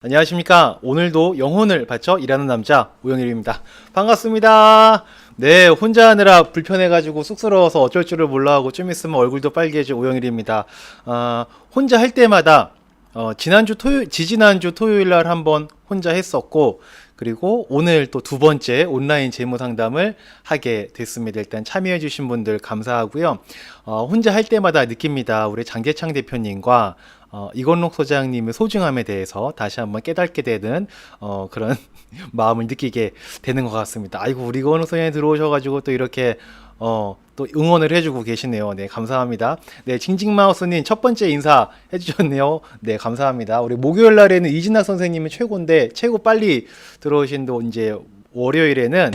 안녕하십니까. 오늘도 영혼을 바쳐 일하는 남자 오영일입니다. 반갑습니다. 네, 혼자 하느라 불편해가지고 쑥스러워서 어쩔 줄을 몰라하고 좀 있으면 얼굴도 빨개질 오영일입니다. 혼자 할 때마다 지지난주 토요일 날 한번 혼자 했었고, 그리고 오늘 또 두 번째 온라인 재무 상담을 하게 됐습니다. 일단 참여해주신 분들 감사하고요. 혼자 할 때마다 느낍니다. 우리 장재창 대표님과 이건록 소장님의 소중함에 대해서 다시 한번 깨닫게 되는 그런 마음을 느끼게 되는 것 같습니다. 아이고, 우리 이건록 소장님 들어오셔가지고 또 이렇게 또 응원을 해주고 계시네요. 네, 감사합니다. 네, 징징마우스님 첫 번째 인사 해주셨네요. 네, 감사합니다. 우리 목요일 날에는 이진학 선생님이 최고인데, 최고 빨리 들어오신도 이제 월요일에는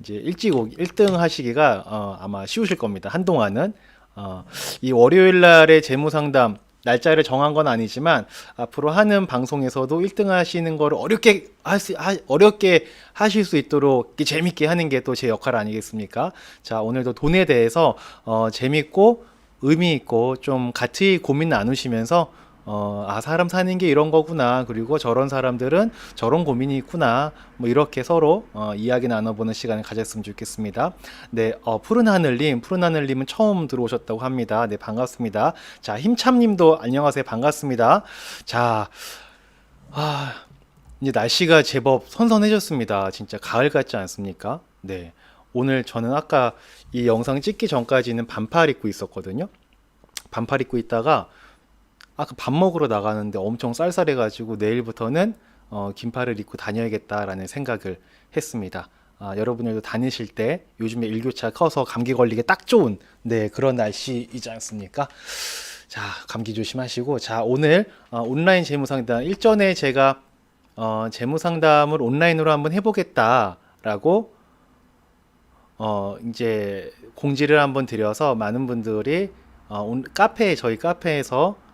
이제 일찍 1등 하시기가 아마 쉬우실 겁니다. 한동안은. 이 월요일 날의 재무 상담 날짜를 정한 건 아니지만 앞으로 하는 방송에서도 1등 하시는 거를 어렵게 하실 수 있도록 재밌게 하는 게 또 제 역할 아니겠습니까? 자, 오늘도 돈에 대해서 재밌고 의미 있고 좀 같이 고민 나누시면서 사람 사는 게 이런 거구나. 그리고 저런 사람들은 저런 고민이 있구나. 뭐 이렇게 서로 이야기 나눠보는 시간을 가졌으면 좋겠습니다. 네, 푸른 하늘님은 처음 들어오셨다고 합니다. 네, 반갑습니다. 자, 힘참님도 안녕하세요. 반갑습니다. 자, 이제 날씨가 제법 선선해졌습니다. 진짜 가을 같지 않습니까? 네, 오늘 저는 아까 이 영상 찍기 전까지는 반팔 입고 있었거든요. 반팔 입고 있다가 아까 밥 먹으러 나가는데 엄청 쌀쌀해가지고 내일부터는 긴팔을 입고 다녀야겠다라는 생각을 했습니다. 여러분들도 다니실 때 요즘에 일교차 커서 감기 걸리게 딱 좋은 그런 날씨이지 않습니까? 자, 감기 조심하시고, 자, 오늘 온라인 재무상담 일전에 제가 재무상담을 온라인으로 한번 해보겠다라고 이제 공지를 한번 드려서 많은 분들이 저희 카페에서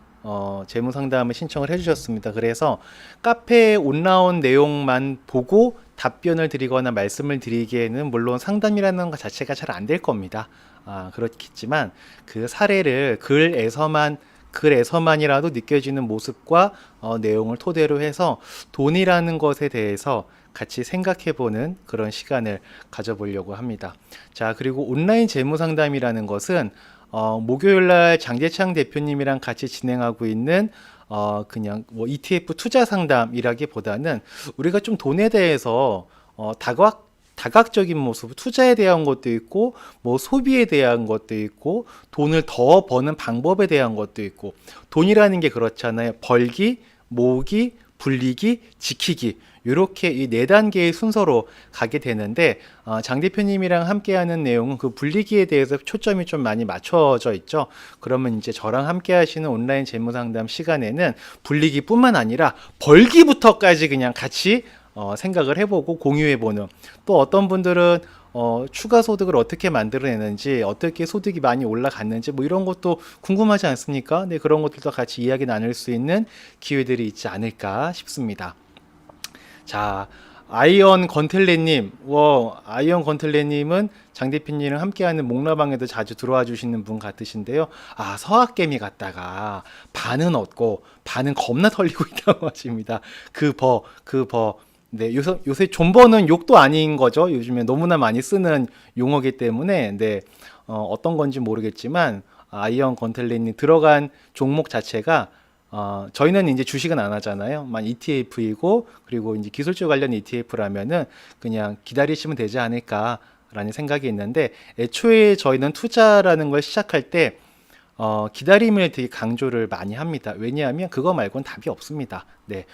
재무 상담을 신청을 해주셨습니다. 그래서 카페에 올라온 내용만 보고 답변을 드리거나 말씀을 드리기에는 물론 상담이라는 것 자체가 잘 안 될 겁니다. 그렇겠지만 그 사례를 글에서만이라도 느껴지는 모습과 내용을 토대로 해서 돈이라는 것에 대해서 같이 생각해보는 그런 시간을 가져보려고 합니다. 자, 그리고 온라인 재무 상담이라는 것은 목요일날 장재창 대표님이랑 같이 진행하고 있는 그냥 뭐 ETF 투자 상담이라기보다는 우리가 좀 돈에 대해서 다각적인 모습, 투자에 대한 것도 있고, 뭐 소비에 대한 것도 있고, 돈을 더 버는 방법에 대한 것도 있고, 돈이라는 게 그렇잖아요. 벌기, 모으기, 불리기, 지키기. 이렇게 이 네 단계의 순서로 가게 되는데, 장 대표님이랑 함께하는 내용은 그 불리기에 대해서 초점이 좀 많이 맞춰져 있죠. 그러면 이제 저랑 함께하시는 온라인 재무상담 시간에는 불리기뿐만 아니라 벌기부터까지 그냥 같이 생각을 해보고 공유해보는, 또 어떤 분들은 추가 소득을 어떻게 만들어내는지, 어떻게 소득이 많이 올라갔는지 뭐 이런 것도 궁금하지 않습니까? 네, 그런 것들도 같이 이야기 나눌 수 있는 기회들이 있지 않을까 싶습니다. 자, 아이언 건틀레님은 장 대표님이랑 함께하는 목라방에도 자주 들어와 주시는 분 같으신데요. 서학개미 같다가 반은 얻고 반은 겁나 털리고 있다고 하십니다. 네, 요새 존버는 욕도 아닌 거죠. 요즘에 너무나 많이 쓰는 용어기 때문에, 어떤 건지 모르겠지만, 아이언 건텔레님 들어간 종목 자체가 저희는 이제 주식은 안 하잖아요. 만 ETF이고, 그리고 이제 기술주 관련 ETF라면은 그냥 기다리시면 되지 않을까라는 생각이 있는데, 애초에 저희는 투자라는 걸 시작할 때 기다림을 되게 강조를 많이 합니다. 왜냐하면 그거 말고는 답이 없습니다. 네.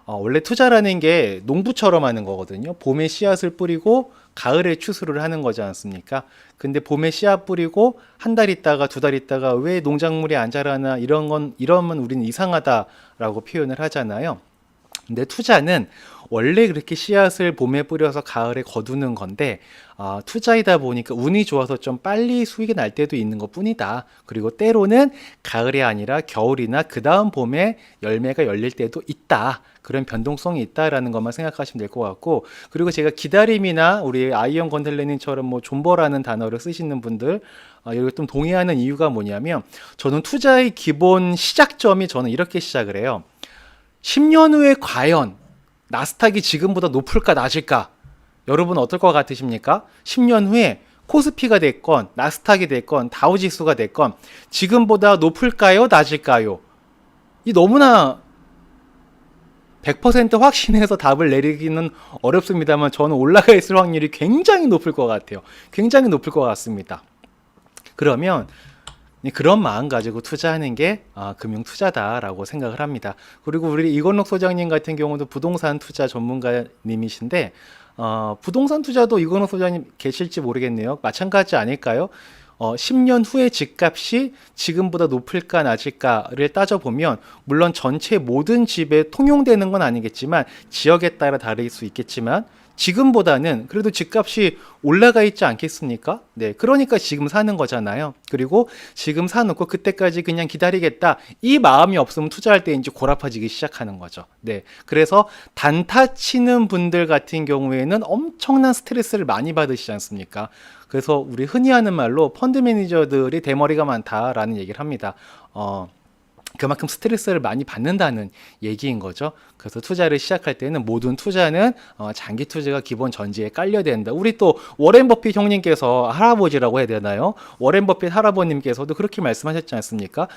원래 투자라는 게 농부처럼 하는 거거든요. 봄에 씨앗을 뿌리고 가을에 추수를 하는 거지 않습니까? 근데 봄에 씨앗 뿌리고 한 달 있다가 두 달 있다가 왜 농작물이 안 자라나 이러면 우리는 이상하다라고 표현을 하잖아요. 근데 투자는 원래 그렇게 씨앗을 봄에 뿌려서 가을에 거두는 건데, 투자이다 보니까 운이 좋아서 좀 빨리 수익이 날 때도 있는 것 뿐이다. 그리고 때로는 가을이 아니라 겨울이나 그 다음 봄에 열매가 열릴 때도 있다. 그런 변동성이 있다라는 것만 생각하시면 될 것 같고, 그리고 제가 기다림이나 우리 아이언 건틀레님처럼 뭐 존버라는 단어를 쓰시는 분들, 여기 좀 동의하는 이유가 뭐냐면, 저는 투자의 기본 시작점이 저는 이렇게 시작을 해요. 10년 후에 과연 나스닥이 지금보다 높을까 낮을까? 여러분 어떨 것 같으십니까? 10년 후에 코스피가 됐건 나스닥이 됐건 다우지수가 됐건 지금보다 높을까요? 낮을까요? 이 너무나 100% 확신해서 답을 내리기는 어렵습니다만 저는 올라가 있을 확률이 굉장히 높을 것 같아요. 굉장히 높을 것 같습니다. 그러면 그런 마음 가지고 투자하는 게 금융 투자다라고 생각을 합니다. 그리고 우리 이건록 소장님 같은 경우도 부동산 투자 전문가님이신데 부동산 투자도 이건록 소장님 계실지 모르겠네요. 마찬가지 아닐까요? 10년 후에 집값이 지금보다 높을까 낮을까를 따져보면 물론 전체 모든 집에 통용되는 건 아니겠지만 지역에 따라 다를 수 있겠지만 지금보다는 그래도 집값이 올라가 있지 않겠습니까? 네, 그러니까 지금 사는 거잖아요. 그리고 지금 사놓고 그때까지 그냥 기다리겠다. 이 마음이 없으면 투자할 때 이제 골아파지기 시작하는 거죠. 네, 그래서 단타 치는 분들 같은 경우에는 엄청난 스트레스를 많이 받으시지 않습니까? 그래서 우리 흔히 하는 말로 펀드 매니저들이 대머리가 많다라는 얘기를 합니다. 그만큼 스트레스를 많이 받는다는 얘기인 거죠. 그래서 투자를 시작할 때는 모든 투자는 장기 투자가 기본 전제에 깔려야 된다. 우리 또 워렌 버핏 형님께서 할아버지라고 해야 되나요? 워렌 버핏 할아버님께서도 그렇게 말씀하셨지 않습니까?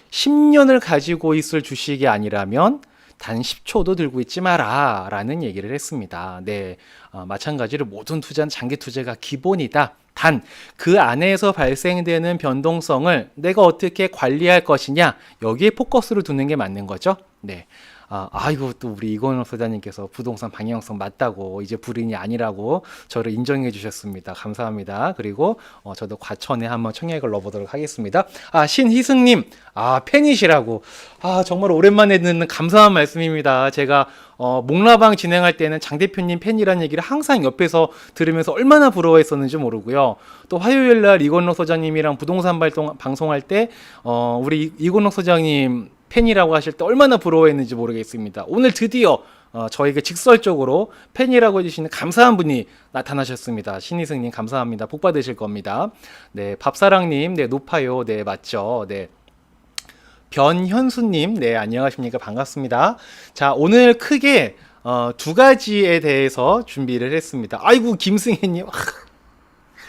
10년을 가지고 있을 주식이 아니라면 단 10초도 들고 있지 마라 라는 얘기를 했습니다. 네, 마찬가지로 모든 투자는 장기 투자가 기본이다. 단 그 안에서 발생되는 변동성을 내가 어떻게 관리할 것이냐 여기에 포커스를 두는 게 맞는 거죠. 네. 아이고 또 우리 이건호 소장님께서 부동산 방향성 맞다고 이제 불인이 아니라고 저를 인정해 주셨습니다. 감사합니다. 그리고 저도 과천에 한번 청약을 넣어보도록 하겠습니다. 신희승님 팬이시라고 정말 오랜만에 듣는 감사한 말씀입니다. 제가 목라방 진행할 때는 장 대표님 팬이라는 얘기를 항상 옆에서 들으면서 얼마나 부러워했었는지 모르고요. 또 화요일 날 이건호 소장님이랑 부동산 방송할 때 우리 이건호 소장님 팬이라고 하실 때 얼마나 부러워했는지 모르겠습니다. 오늘 드디어 저에게 직설적으로 팬이라고 해주시는 감사한 분이 나타나셨습니다. 신희승님 감사합니다. 복 받으실 겁니다. 네, 밥사랑님, 네, 높아요. 네, 맞죠. 네. 변현수님, 네, 안녕하십니까. 반갑습니다. 자, 오늘 크게 두 가지에 대해서 준비를 했습니다. 아이고, 김승혜님.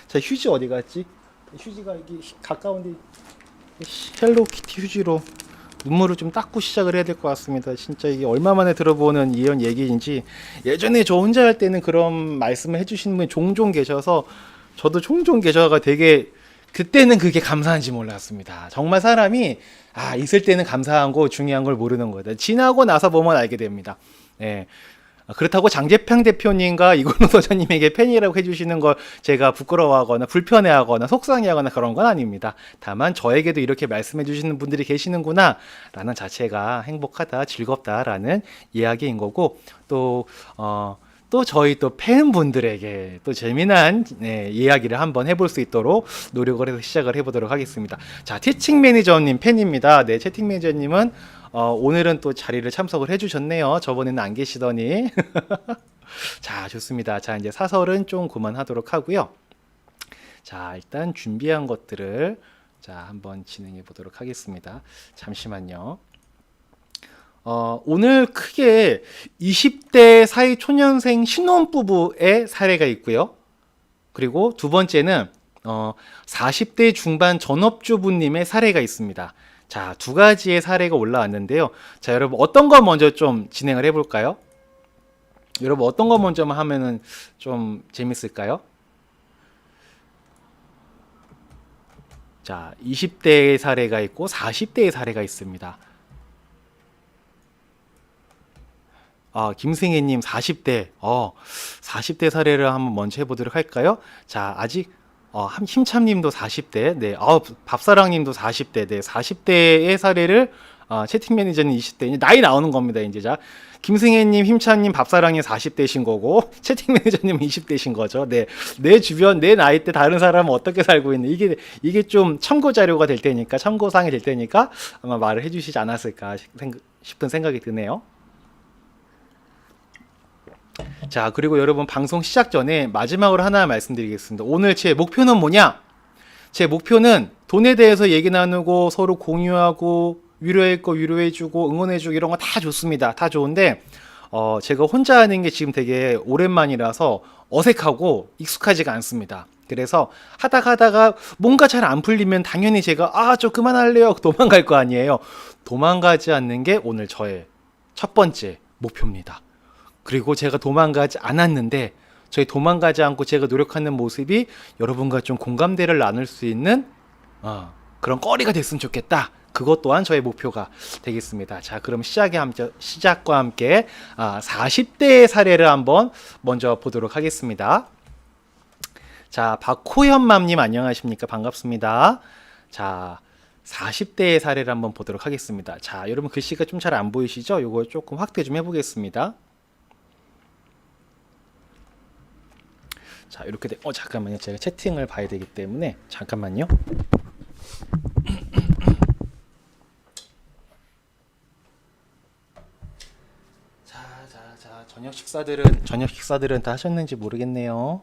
자, 휴지 어디 갔지? 휴지가 이게 가까운데 헬로키티 휴지로 눈물을 좀 닦고 시작을 해야 될 것 같습니다. 진짜 이게 얼마 만에 들어보는 이런 얘기인지 예전에 저 혼자 할 때는 그런 말씀을 해주시는 분이 종종 계셔서 저도 종종 계셔가 되게 그때는 그게 감사한지 몰랐습니다. 정말 사람이 있을 때는 감사한 거 중요한 걸 모르는 거다. 지나고 나서 보면 알게 됩니다. 네. 그렇다고 장재평 대표님과 이건호 소장님에게 팬이라고 해주시는 걸 제가 부끄러워하거나 불편해하거나 속상해하거나 그런 건 아닙니다. 다만 저에게도 이렇게 말씀해 주시는 분들이 계시는구나 라는 자체가 행복하다 즐겁다라는 이야기인 거고 또 저희 또 팬분들에게 또 재미난 이야기를 한번 해볼 수 있도록 노력을 해서 시작을 해보도록 하겠습니다. 자, 채팅 매니저님 팬입니다. 네, 채팅 매니저님은 오늘은 또 자리를 참석을 해주셨네요. 저번에는 안 계시더니. 자, 좋습니다. 자, 이제 사설은 좀 그만하도록 하고요. 자, 일단 준비한 것들을 한번 진행해 보도록 하겠습니다. 잠시만요. 오늘 크게 20대 사이 초년생 신혼부부의 사례가 있고요. 그리고 두 번째는 40대 중반 전업주부님의 사례가 있습니다. 자, 두 가지의 사례가 올라왔는데요. 자, 여러분 어떤 거 먼저 좀 진행을 해볼까요? 여러분 어떤 거 먼저 하면은 좀 재밌을까요? 자, 20대의 사례가 있고 40대의 사례가 있습니다. 김승혜님 40대, 40대 사례를 한번 먼저 해보도록 할까요? 자, 아직 힘참님도 40대, 네, 밥사랑님도 40대, 네, 40대의 사례를 채팅 매니저는 20대, 나이 나오는 겁니다. 이제 자, 김승혜님, 힘참님, 밥사랑님 40대신 거고 채팅 매니저님은 20대신 거죠. 네, 내 주변 내 나이 때 다른 사람은 어떻게 살고 있는 이게 좀 참고 자료가 될 테니까 참고사항이 될 테니까 아마 말을 해주시지 않았을까 싶은 생각이 드네요. 자, 그리고 여러분 방송 시작 전에 마지막으로 하나 말씀드리겠습니다. 오늘 제 목표는 뭐냐? 제 목표는 돈에 대해서 얘기 나누고 서로 공유하고 위로할 거 위로해주고 응원해주고 이런 거 다 좋습니다. 다 좋은데 제가 혼자 하는 게 지금 되게 오랜만이라서 어색하고 익숙하지가 않습니다. 그래서 하다가 뭔가 잘 안 풀리면 당연히 제가 저 그만할래요 도망갈 거 아니에요. 도망가지 않는 게 오늘 저의 첫 번째 목표입니다. 그리고 제가 도망가지 않았는데 저희 도망가지 않고 제가 노력하는 모습이 여러분과 좀 공감대를 나눌 수 있는 그런 거리가 됐으면 좋겠다. 그것 또한 저의 목표가 되겠습니다. 자, 그럼 시작과 함께 40대의 사례를 한번 먼저 보도록 하겠습니다. 자, 박호연맘님 안녕하십니까? 반갑습니다. 자, 40대의 사례를 한번 보도록 하겠습니다. 자, 여러분 글씨가 좀 잘 안 보이시죠? 요거 조금 확대 좀 해보겠습니다. 자, 이렇게 잠깐만요. 제가 채팅을 봐야 되기 때문에 잠깐만요. 자, 저녁 식사들은 다 하셨는지 모르겠네요.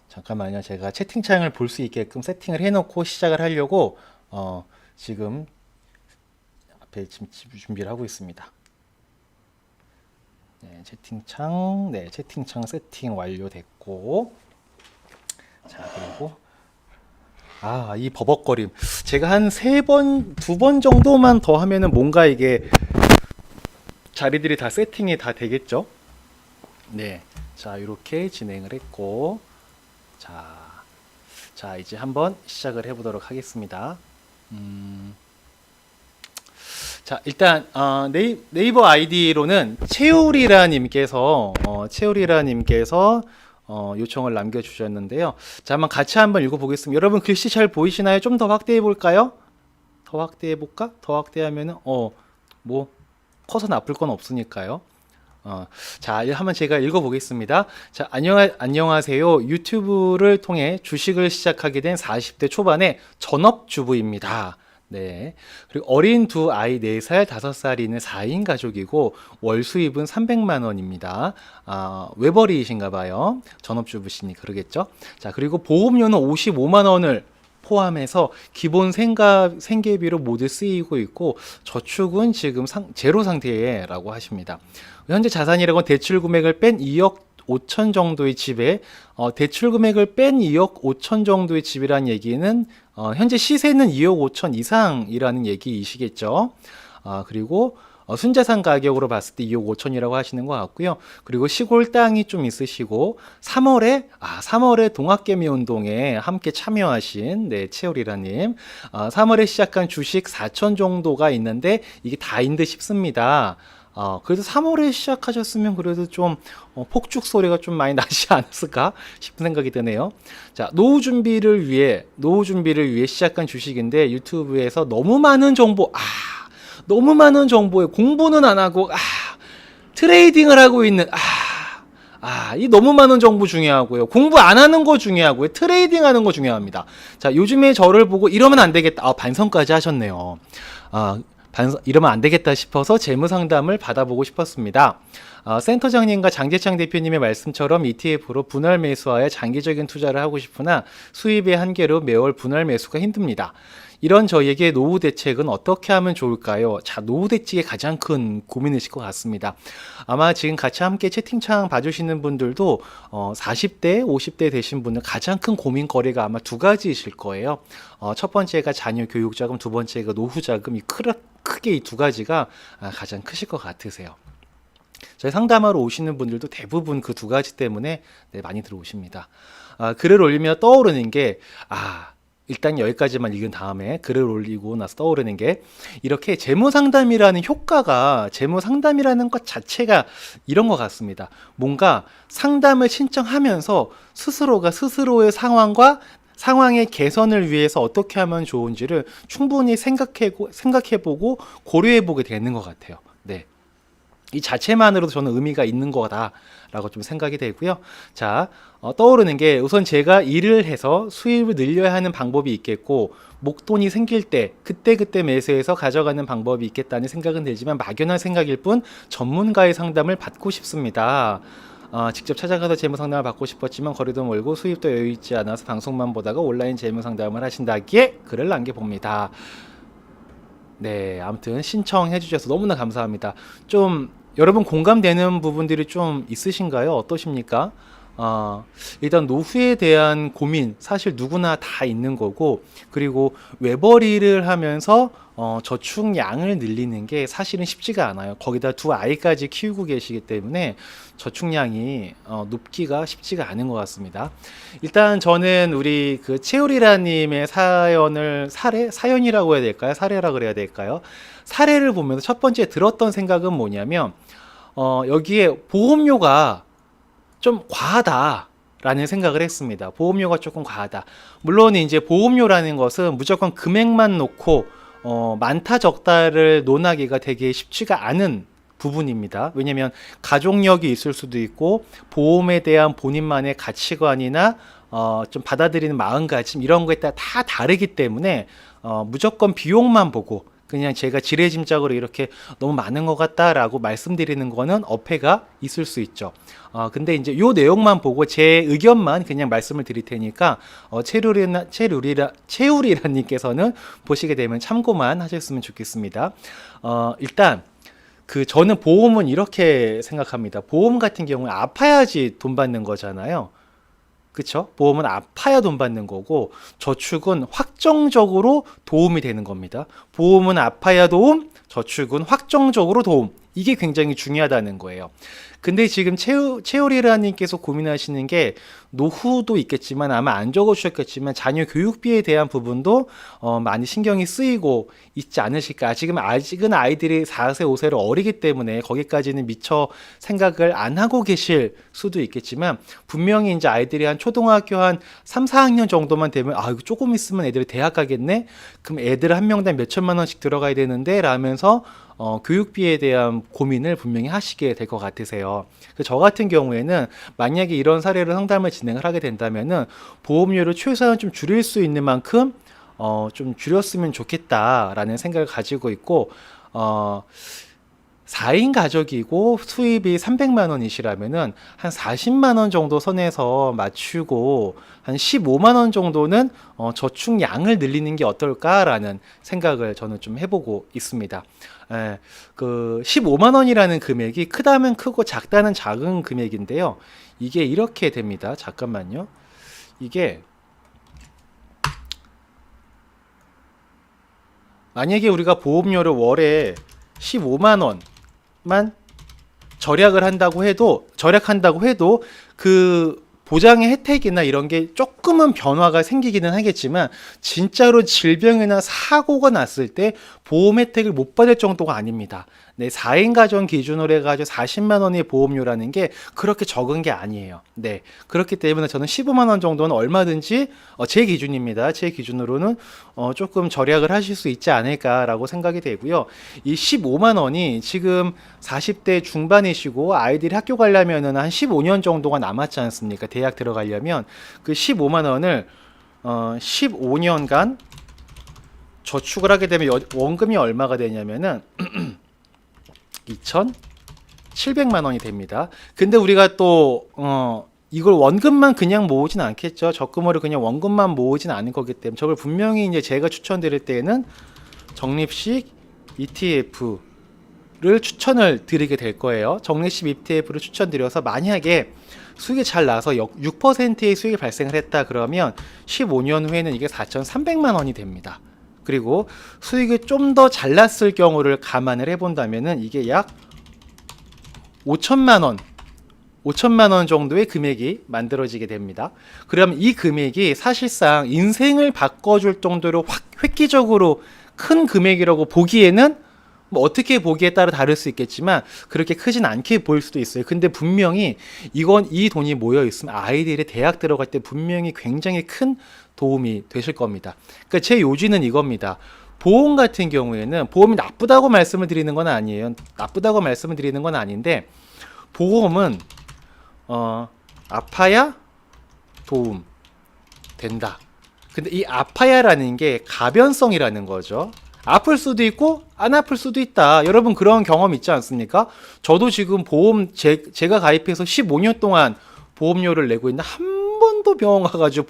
잠깐만요. 제가 채팅창을 볼 수 있게끔 세팅을 해놓고 시작을 하려고 지금 앞에 지금 준비를 하고 있습니다. 네, 채팅창 세팅 완료됐고, 자, 그리고 이 버벅거림. 제가 한 2번 정도만 더 하면은 뭔가 이게 자리들이 다 세팅이 다 되겠죠? 네. 자, 이렇게 진행을 했고, 자, 이제 한번 시작을 해보도록 하겠습니다. 자, 일단 네이버 아이디로는 채우리라님께서 요청을 남겨주셨는데요. 자, 한번 같이 한번 읽어보겠습니다. 여러분 글씨 잘 보이시나요? 좀 더 확대해 볼까요? 더 확대해 볼까? 더 확대하면은 뭐 커서 나쁠 건 없으니까요. 자, 한번 제가 읽어보겠습니다. 자, 안녕하세요. 유튜브를 통해 주식을 시작하게 된 40대 초반의 전업주부입니다. 네. 그리고 어린 두 아이 4살, 5살이 있는 4인 가족이고 월 수입은 300만 원입니다. 외벌이이신가 봐요. 전업주부시니 그러겠죠. 자, 그리고 보험료는 55만 원을 포함해서 기본 생계비로 모두 쓰이고 있고 저축은 지금 제로 상태라고 하십니다. 현재 자산이라고 대출 금액을 뺀 2억 5천 정도의 집에 대출 금액을 뺀 2억 5천 정도의 집이란 얘기는 현재 시세는 2억 5천 이상이라는 얘기이시겠죠. 그리고 순자산 가격으로 봤을 때 2억 5천이라고 하시는 것 같고요. 그리고 시골 땅이 좀 있으시고 3월에 동학개미 운동에 함께 참여하신 채우리라님 3월에 시작한 주식 4천 정도가 있는데 이게 다인 듯 싶습니다. 그래도 3월에 시작하셨으면 그래도 좀 폭죽 소리가 좀 많이 나지 않았을까 싶은 생각이 드네요. 자, 노후 준비를 위해 시작한 주식인데 유튜브에서 너무 많은 정보에 공부는 안 하고 트레이딩을 하고 있는 이 너무 많은 정보 중요하고요. 공부 안 하는 거 중요하고요. 트레이딩 하는 거 중요합니다. 자, 요즘에 저를 보고 이러면 안 되겠다. 반성까지 하셨네요. 이러면 안 되겠다 싶어서 재무 상담을 받아보고 싶었습니다. 센터장님과 장재창 대표님의 말씀처럼 ETF로 분할 매수하여 장기적인 투자를 하고 싶으나 수입의 한계로 매월 분할 매수가 힘듭니다. 이런 저에게 노후 대책은 어떻게 하면 좋을까요? 자, 노후 대책이 가장 큰 고민이실 것 같습니다. 아마 지금 같이 함께 채팅창 봐주시는 분들도 40대, 50대 되신 분은 가장 큰 고민거리가 아마 두 가지이실 거예요. 첫 번째가 자녀 교육 자금, 두 번째가 노후 자금. 크게 이 두 가지가 가장 크실 것 같으세요. 저희 상담하러 오시는 분들도 대부분 그 두 가지 때문에 많이 들어오십니다. 글을 올리며 떠오르는 게 일단 여기까지만 읽은 다음에 글을 올리고 나서 떠오르는 게 이렇게 재무상담이라는 재무상담이라는 것 자체가 이런 것 같습니다. 뭔가 상담을 신청하면서 스스로가 스스로의 상황의 개선을 위해서 어떻게 하면 좋은지를 충분히 생각해보고 고려해보게 되는 것 같아요. 네. 이 자체만으로도 저는 의미가 있는 거다라고 좀 생각이 되고요. 자, 떠오르는 게 우선 제가 일을 해서 수입을 늘려야 하는 방법이 있겠고 목돈이 생길 때 그때 매수해서 가져가는 방법이 있겠다는 생각은 들지만 막연한 생각일 뿐 전문가의 상담을 받고 싶습니다. 직접 찾아가서 재무 상담을 받고 싶었지만 거리도 멀고 수입도 여유 있지 않아서 방송만 보다가 온라인 재무 상담을 하신다기에 글을 남겨봅니다. 네, 아무튼 신청해 주셔서 너무나 감사합니다. 좀 여러분 공감되는 부분들이 좀 있으신가요? 어떠십니까? 일단 노후에 대한 고민 사실 누구나 다 있는 거고, 그리고 외벌이를 하면서 저축량을 늘리는 게 사실은 쉽지가 않아요. 거기다 두 아이까지 키우고 계시기 때문에 저축량이 높기가 쉽지가 않은 것 같습니다. 일단 저는 우리 그 채우리라님의 사연을 사연이라고 해야 될까요? 사례라 그래야 될까요? 사례를 보면서 첫 번째 들었던 생각은 뭐냐면 여기에 보험료가 좀 과하다라는 생각을 했습니다. 보험료가 조금 과하다. 물론 이제 보험료라는 것은 무조건 금액만 놓고 많다 적다를 논하기가 되게 쉽지가 않은 부분입니다. 왜냐하면 가족력이 있을 수도 있고 보험에 대한 본인만의 가치관이나 좀 받아들이는 마음가짐 이런 거에 따라 다 다르기 때문에 무조건 비용만 보고 그냥 제가 지레짐작으로 이렇게 너무 많은 것 같다라고 말씀드리는 거는 어폐가 있을 수 있죠. 근데 이제 요 내용만 보고 제 의견만 그냥 말씀을 드릴 테니까 채우리라님께서는 보시게 되면 참고만 하셨으면 좋겠습니다. 일단 저는 보험은 이렇게 생각합니다. 보험 같은 경우에 아파야지 돈 받는 거잖아요. 그쵸? 보험은 아파야 돈 받는 거고 저축은 확정적으로 도움이 되는 겁니다. 보험은 아파야 도움, 저축은 확정적으로 도움. 이게 굉장히 중요하다는 거예요. 근데 지금 채오리라님께서 고민하시는 게 노후도 있겠지만 아마 안 적어주셨겠지만 자녀 교육비에 대한 부분도 많이 신경이 쓰이고 있지 않으실까. 아직은 아이들이 4세, 5세로 어리기 때문에 거기까지는 미처 생각을 안 하고 계실 수도 있겠지만 분명히 이제 아이들이 한 초등학교 한 3, 4학년 정도만 되면 이거 조금 있으면 애들이 대학 가겠네? 그럼 애들 한 명당 몇 천만 원씩 들어가야 되는데 라면서 교육비에 대한 고민을 분명히 하시게 될 것 같으세요. 저 같은 경우에는 만약에 이런 사례를 상담을 진행을 하게 된다면은 보험료를 최소한 좀 줄일 수 있는 만큼 좀 줄였으면 좋겠다라는 생각을 가지고 있고 4인 가족이고 수입이 300만 원이시라면은 한 40만 원 정도 선에서 맞추고 한 15만 원 정도는 저축량을 늘리는 게 어떨까라는 생각을 저는 좀 해보고 있습니다. 그 15만 원이라는 금액이 크다면 크고 작다는 작은 금액인데요. 이게 이렇게 됩니다. 잠깐만요. 이게 만약에 우리가 보험료를 월에 15만 원만 절약한다고 해도 그 보장의 혜택이나 이런 게 조금은 변화가 생기기는 하겠지만 진짜로 질병이나 사고가 났을 때 보험 혜택을 못 받을 정도가 아닙니다. 네, 4인 가정 기준으로 해가지고 40만 원의 보험료라는 게 그렇게 적은 게 아니에요. 네, 그렇기 때문에 저는 15만 원 정도는 얼마든지 제 기준입니다. 제 기준으로는 조금 절약을 하실 수 있지 않을까라고 생각이 되고요. 이 15만 원이 지금 40대 중반이시고 아이들이 학교 가려면은 한 15년 정도가 남았지 않습니까? 대학 들어가려면 그 15만 원을 15년간 저축을 하게 되면 원금이 얼마가 되냐면은 2,700만 원이 됩니다. 근데 우리가 또 이걸 원금만 그냥 모으진 않겠죠. 적금으로 그냥 원금만 모으진 않을 거기 때문에 저걸 분명히 이제 제가 추천드릴 때는 적립식 ETF를 추천을 드리게 될 거예요. 적립식 ETF를 추천드려서 만약에 수익이 잘 나서 6%의 수익이 발생을 했다 그러면 15년 후에는 이게 4,300만 원이 됩니다. 그리고 수익이 좀 더 잘 났을 경우를 감안을 해본다면은 이게 약 5천만 원 정도의 금액이 만들어지게 됩니다. 그럼 이 금액이 사실상 인생을 바꿔줄 정도로 획기적으로 큰 금액이라고 보기에는 뭐 어떻게 보기에 따라 다를 수 있겠지만 그렇게 크진 않게 보일 수도 있어요. 근데 분명히 이 돈이 모여 있으면 아이들이 대학 들어갈 때 분명히 굉장히 큰 도움이 되실 겁니다. 그러니까 제 요지는 이겁니다. 보험 같은 경우에는 보험이 나쁘다고 말씀을 드리는 건 아니에요. 나쁘다고 말씀을 드리는 건 아닌데 보험은 아파야 도움 된다. 근데 이 아파야라는 게 가변성이라는 거죠. 아플 수도 있고 안 아플 수도 있다. 여러분 그런 경험 있지 않습니까? 저도 지금 보험 제가 가입해서 15년 동안 보험료를 내고 있는데 한 번도 병원 가가지고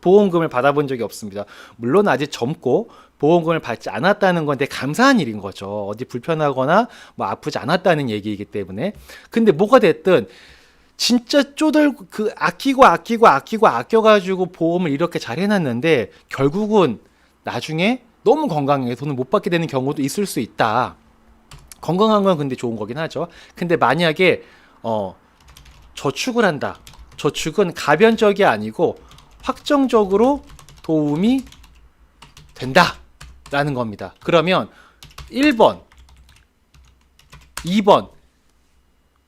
보험금을 받아본 적이 없습니다. 물론 아직 젊고 보험금을 받지 않았다는 건데 감사한 일인 거죠. 어디 불편하거나 뭐 아프지 않았다는 얘기이기 때문에. 근데 뭐가 됐든 진짜 아끼고 아껴가지고 보험을 이렇게 잘 해놨는데 결국은 나중에 너무 건강해 돈을 못 받게 되는 경우도 있을 수 있다. 건강한 건 근데 좋은 거긴 하죠. 근데 만약에 저축을 한다. 저축은 가변적이 아니고 확정적으로 도움이 된다 라는 겁니다. 그러면 1번, 2번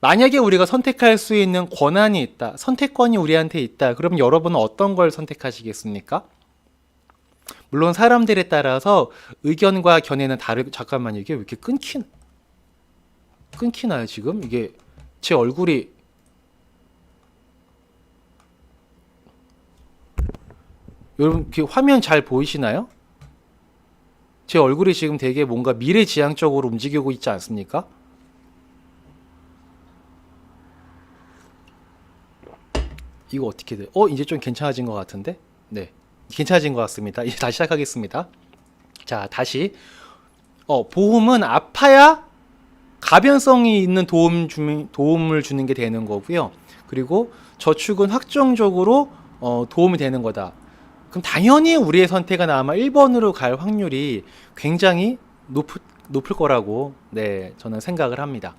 만약에 우리가 선택할 수 있는 권한이 있다. 선택권이 우리한테 있다. 그럼 여러분은 어떤 걸 선택하시겠습니까? 물론 사람들에 따라서 의견과 견해는 잠깐만요. 이게 왜 이렇게 끊기나요 지금? 이게 제 얼굴이 여러분 화면 잘 보이시나요? 제 얼굴이 지금 되게 뭔가 미래지향적으로 움직이고 있지 않습니까? 이거 어떻게 돼? 이제 좀 괜찮아진 것 같은데? 네, 괜찮아진 것 같습니다. 이제 다시 시작하겠습니다. 자, 다시 보험은 아파야 가변성이 있는 도움을 주는 게 되는 거고요. 그리고 저축은 확정적으로 도움이 되는 거다. 그럼 당연히 우리의 선택은 아마 1번으로 갈 확률이 굉장히 높을 거라고 저는 생각을 합니다.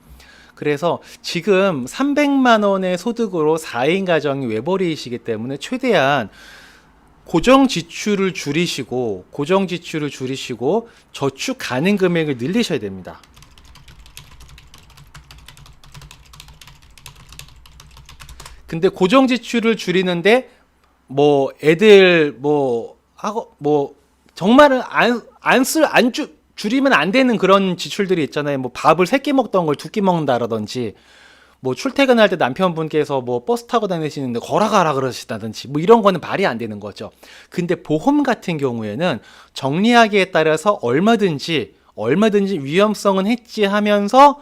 그래서 지금 300만 원의 소득으로 4인 가정이 외벌이시기 때문에 최대한 고정 지출을 줄이시고 저축 가능 금액을 늘리셔야 됩니다. 근데 고정 지출을 줄이는데 뭐 애들 정말은 줄이면 안 되는 그런 지출들이 있잖아요. 뭐 밥을 3끼 먹던 걸 2끼 먹는다라든지, 뭐 출퇴근할 때 남편분께서 뭐 버스 타고 다니시는데 걸어가라 그러시다든지, 뭐 이런 거는 말이 안 되는 거죠. 근데 보험 같은 경우에는 정리하기에 따라서 얼마든지 위험성은 해지하면서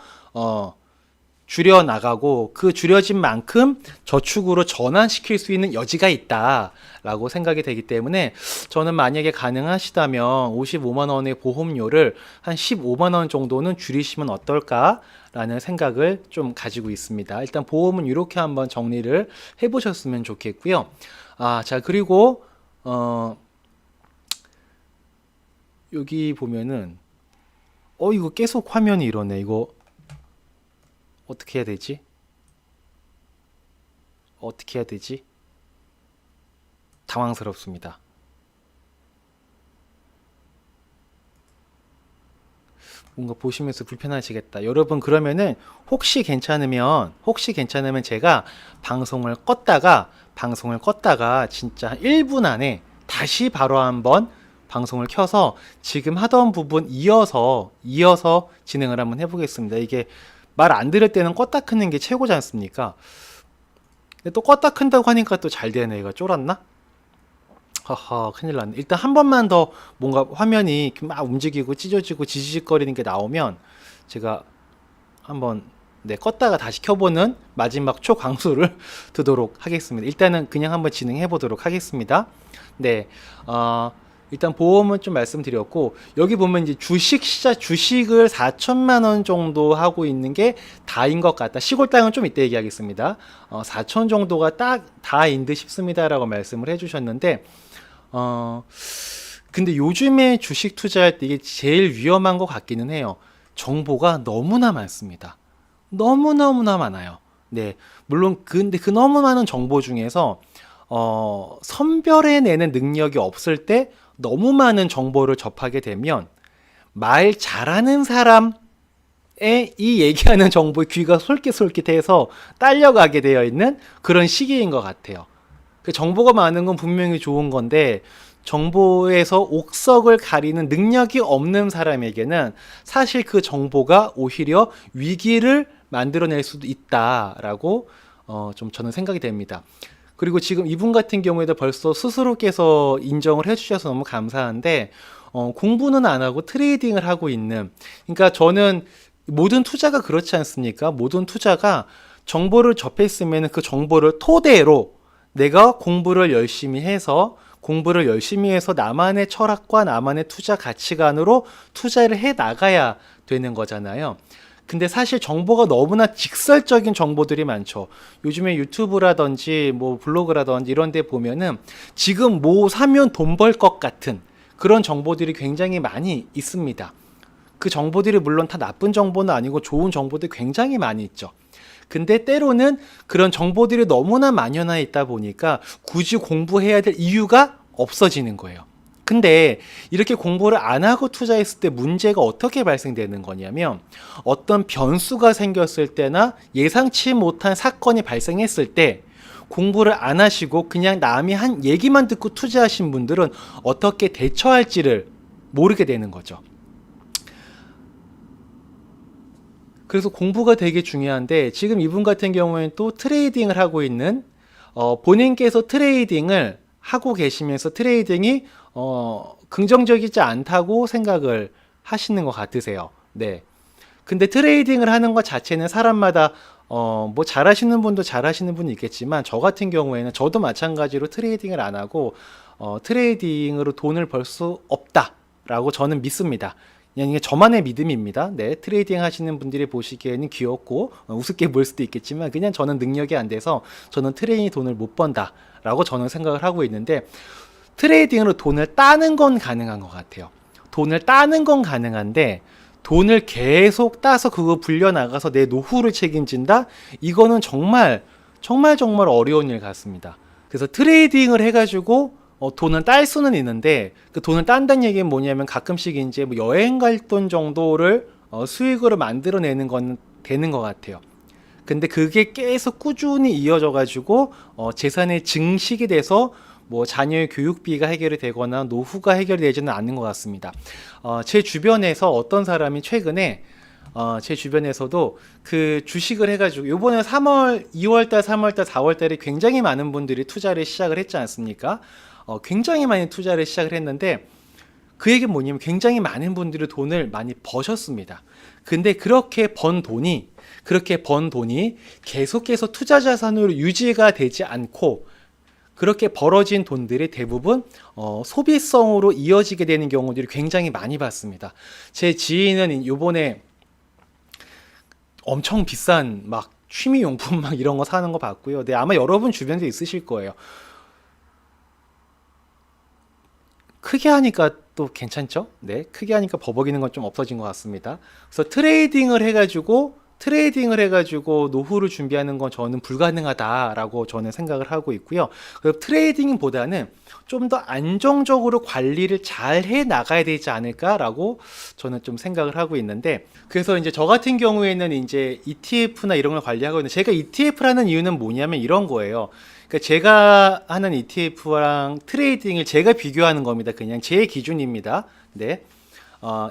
줄여 나가고 그 줄여진 만큼 저축으로 전환시킬 수 있는 여지가 있다라고 생각이 되기 때문에 저는 만약에 가능하시다면 55만 원의 보험료를 한 15만 원 정도는 줄이시면 어떨까라는 생각을 좀 가지고 있습니다. 일단 보험은 이렇게 한번 정리를 해보셨으면 좋겠고요. 자, 그리고 여기 보면은 이거 계속 화면이 이러네. 이거 어떻게 해야 되지? 당황스럽습니다. 뭔가 보시면서 불편하시겠다. 여러분 그러면은 혹시 괜찮으면 제가 방송을 껐다가 진짜 한 1분 안에 다시 바로 한번 방송을 켜서 지금 하던 부분 이어서 진행을 한번 해보겠습니다. 이게 말 안 들을 때는 껐다 끄는 게 최고지 않습니까? 근데 또 껐다 끈다고 하니까 또 잘 되네. 이거 쫄았나? 하하, 큰일 났네. 일단 한 번만 더 뭔가 화면이 막 움직이고 찢어지고 지지직거리는 게 나오면 제가 한번 껐다가 다시 켜보는 마지막 초강수를 두도록 하겠습니다. 일단은 그냥 한번 진행해 보도록 하겠습니다. 일단 보험은 좀 말씀드렸고, 여기 보면 이제 주식을 4천만 원 정도 하고 있는 게 다인 것 같다. 시골 땅은 좀 이따 얘기하겠습니다. 4천 정도가 딱 다인 듯 싶습니다라고 말씀을 해주셨는데, 근데 요즘에 주식 투자할 때 이게 제일 위험한 것 같기는 해요. 정보가 너무나 많습니다. 너무나 많아요. 물론 근데 그 너무 많은 정보 중에서 선별해내는 능력이 없을 때 너무 많은 정보를 접하게 되면 말 잘하는 사람의 이 얘기하는 정보에 귀가 솔깃솔깃해서 딸려가게 되어 있는 그런 시기인 것 같아요. 그 정보가 많은 건 분명히 좋은 건데 정보에서 옥석을 가리는 능력이 없는 사람에게는 사실 그 정보가 오히려 위기를 만들어낼 수도 있다라고 좀 저는 생각이 됩니다. 그리고 지금 이분 같은 경우에도 벌써 스스로께서 인정을 해주셔서 너무 감사한데 공부는 안 하고 트레이딩을 하고 있는, 그러니까 저는 모든 투자가 그렇지 않습니까? 모든 투자가 정보를 접했으면 그 정보를 토대로 내가 공부를 열심히 해서 나만의 철학과 나만의 투자 가치관으로 투자를 해 나가야 되는 거잖아요. 근데 사실 정보가 너무나 직설적인 정보들이 많죠. 요즘에 유튜브라든지 뭐 블로그라든지 이런 데 보면은 지금 뭐 사면 돈 벌 것 같은 그런 정보들이 굉장히 많이 있습니다. 그 정보들이 물론 다 나쁜 정보는 아니고 좋은 정보들이 굉장히 많이 있죠. 근데 때로는 그런 정보들이 너무나 만연해 있다 보니까 굳이 공부해야 될 이유가 없어지는 거예요. 근데 이렇게 공부를 안 하고 투자했을 때 문제가 어떻게 발생되는 거냐면, 어떤 변수가 생겼을 때나 예상치 못한 사건이 발생했을 때 공부를 안 하시고 그냥 남이 한 얘기만 듣고 투자하신 분들은 어떻게 대처할지를 모르게 되는 거죠. 그래서 공부가 되게 중요한데, 지금 이분 같은 경우에는 또 트레이딩을 하고 있는, 본인께서 트레이딩을 하고 계시면서 트레이딩이 긍정적이지 않다고 생각을 하시는 것 같으세요. 네. 근데 트레이딩을 하는 것 자체는 사람마다 뭐 잘하시는 분도 잘하시는 분이 있겠지만, 저 같은 경우에는 저도 마찬가지로 트레이딩을 안 하고 트레이딩으로 돈을 벌 수 없다라고 저는 믿습니다. 그냥 이게 저만의 믿음입니다. 네, 트레이딩 하시는 분들이 보시기에는 귀엽고 우습게 보일 수도 있겠지만, 그냥 저는 능력이 안 돼서 저는 트레이딩 돈을 못 번다라고 저는 생각을 하고 있는데, 트레이딩으로 돈을 따는 건 가능한 것 같아요. 돈을 따는 건 가능한데 돈을 계속 따서 그거 불려나가서 내 노후를 책임진다? 이거는 정말 어려운 일 같습니다. 그래서 트레이딩을 해가지고 돈을 딸 수는 있는데, 그 돈을 딴다는 얘기는 뭐냐면 가끔씩 이제 뭐 여행 갈 돈 정도를 수익으로 만들어내는 건 되는 것 같아요. 근데 그게 계속 꾸준히 이어져 가지고 재산의 증식이 돼서 뭐 자녀의 교육비가 해결이 되거나 노후가 해결이 되지는 않는 것 같습니다. 제 주변에서 어떤 사람이 최근에 제 주변에서도 그 주식을 해가지고 요번에 2월달, 3월달, 4월달에 굉장히 많은 분들이 투자를 시작을 했지 않습니까? 굉장히 많이 투자를 시작을 했는데, 그 얘기는 뭐냐면 굉장히 많은 분들이 돈을 많이 버셨습니다. 근데 그렇게 번 돈이 계속해서 투자 자산으로 유지가 되지 않고, 그렇게 벌어진 돈들이 대부분 소비성으로 이어지게 되는 경우들이 굉장히 많이 봤습니다. 제 지인은 요번에 엄청 비싼 막 취미용품 막 이런 거 사는 거 봤고요. 네, 아마 여러분 주변에도 있으실 거예요. 크게 하니까 또 괜찮죠? 네, 크게 하니까 버벅이는 건 좀 없어진 것 같습니다. 그래서 트레이딩을 해가지고 노후를 준비하는 건 저는 불가능하다라고 저는 생각을 하고 있고요. 그래서 트레이딩보다는 좀 더 안정적으로 관리를 잘 해 나가야 되지 않을까라고 저는 좀 생각을 하고 있는데, 그래서 이제 저 같은 경우에는 이제 ETF나 이런 걸 관리하고 있는데, 제가 ETF라는 이유는 뭐냐면 이런 거예요. 그러니까 제가 하는 ETF랑 트레이딩을 제가 비교하는 겁니다. 그냥 제 기준입니다. 네.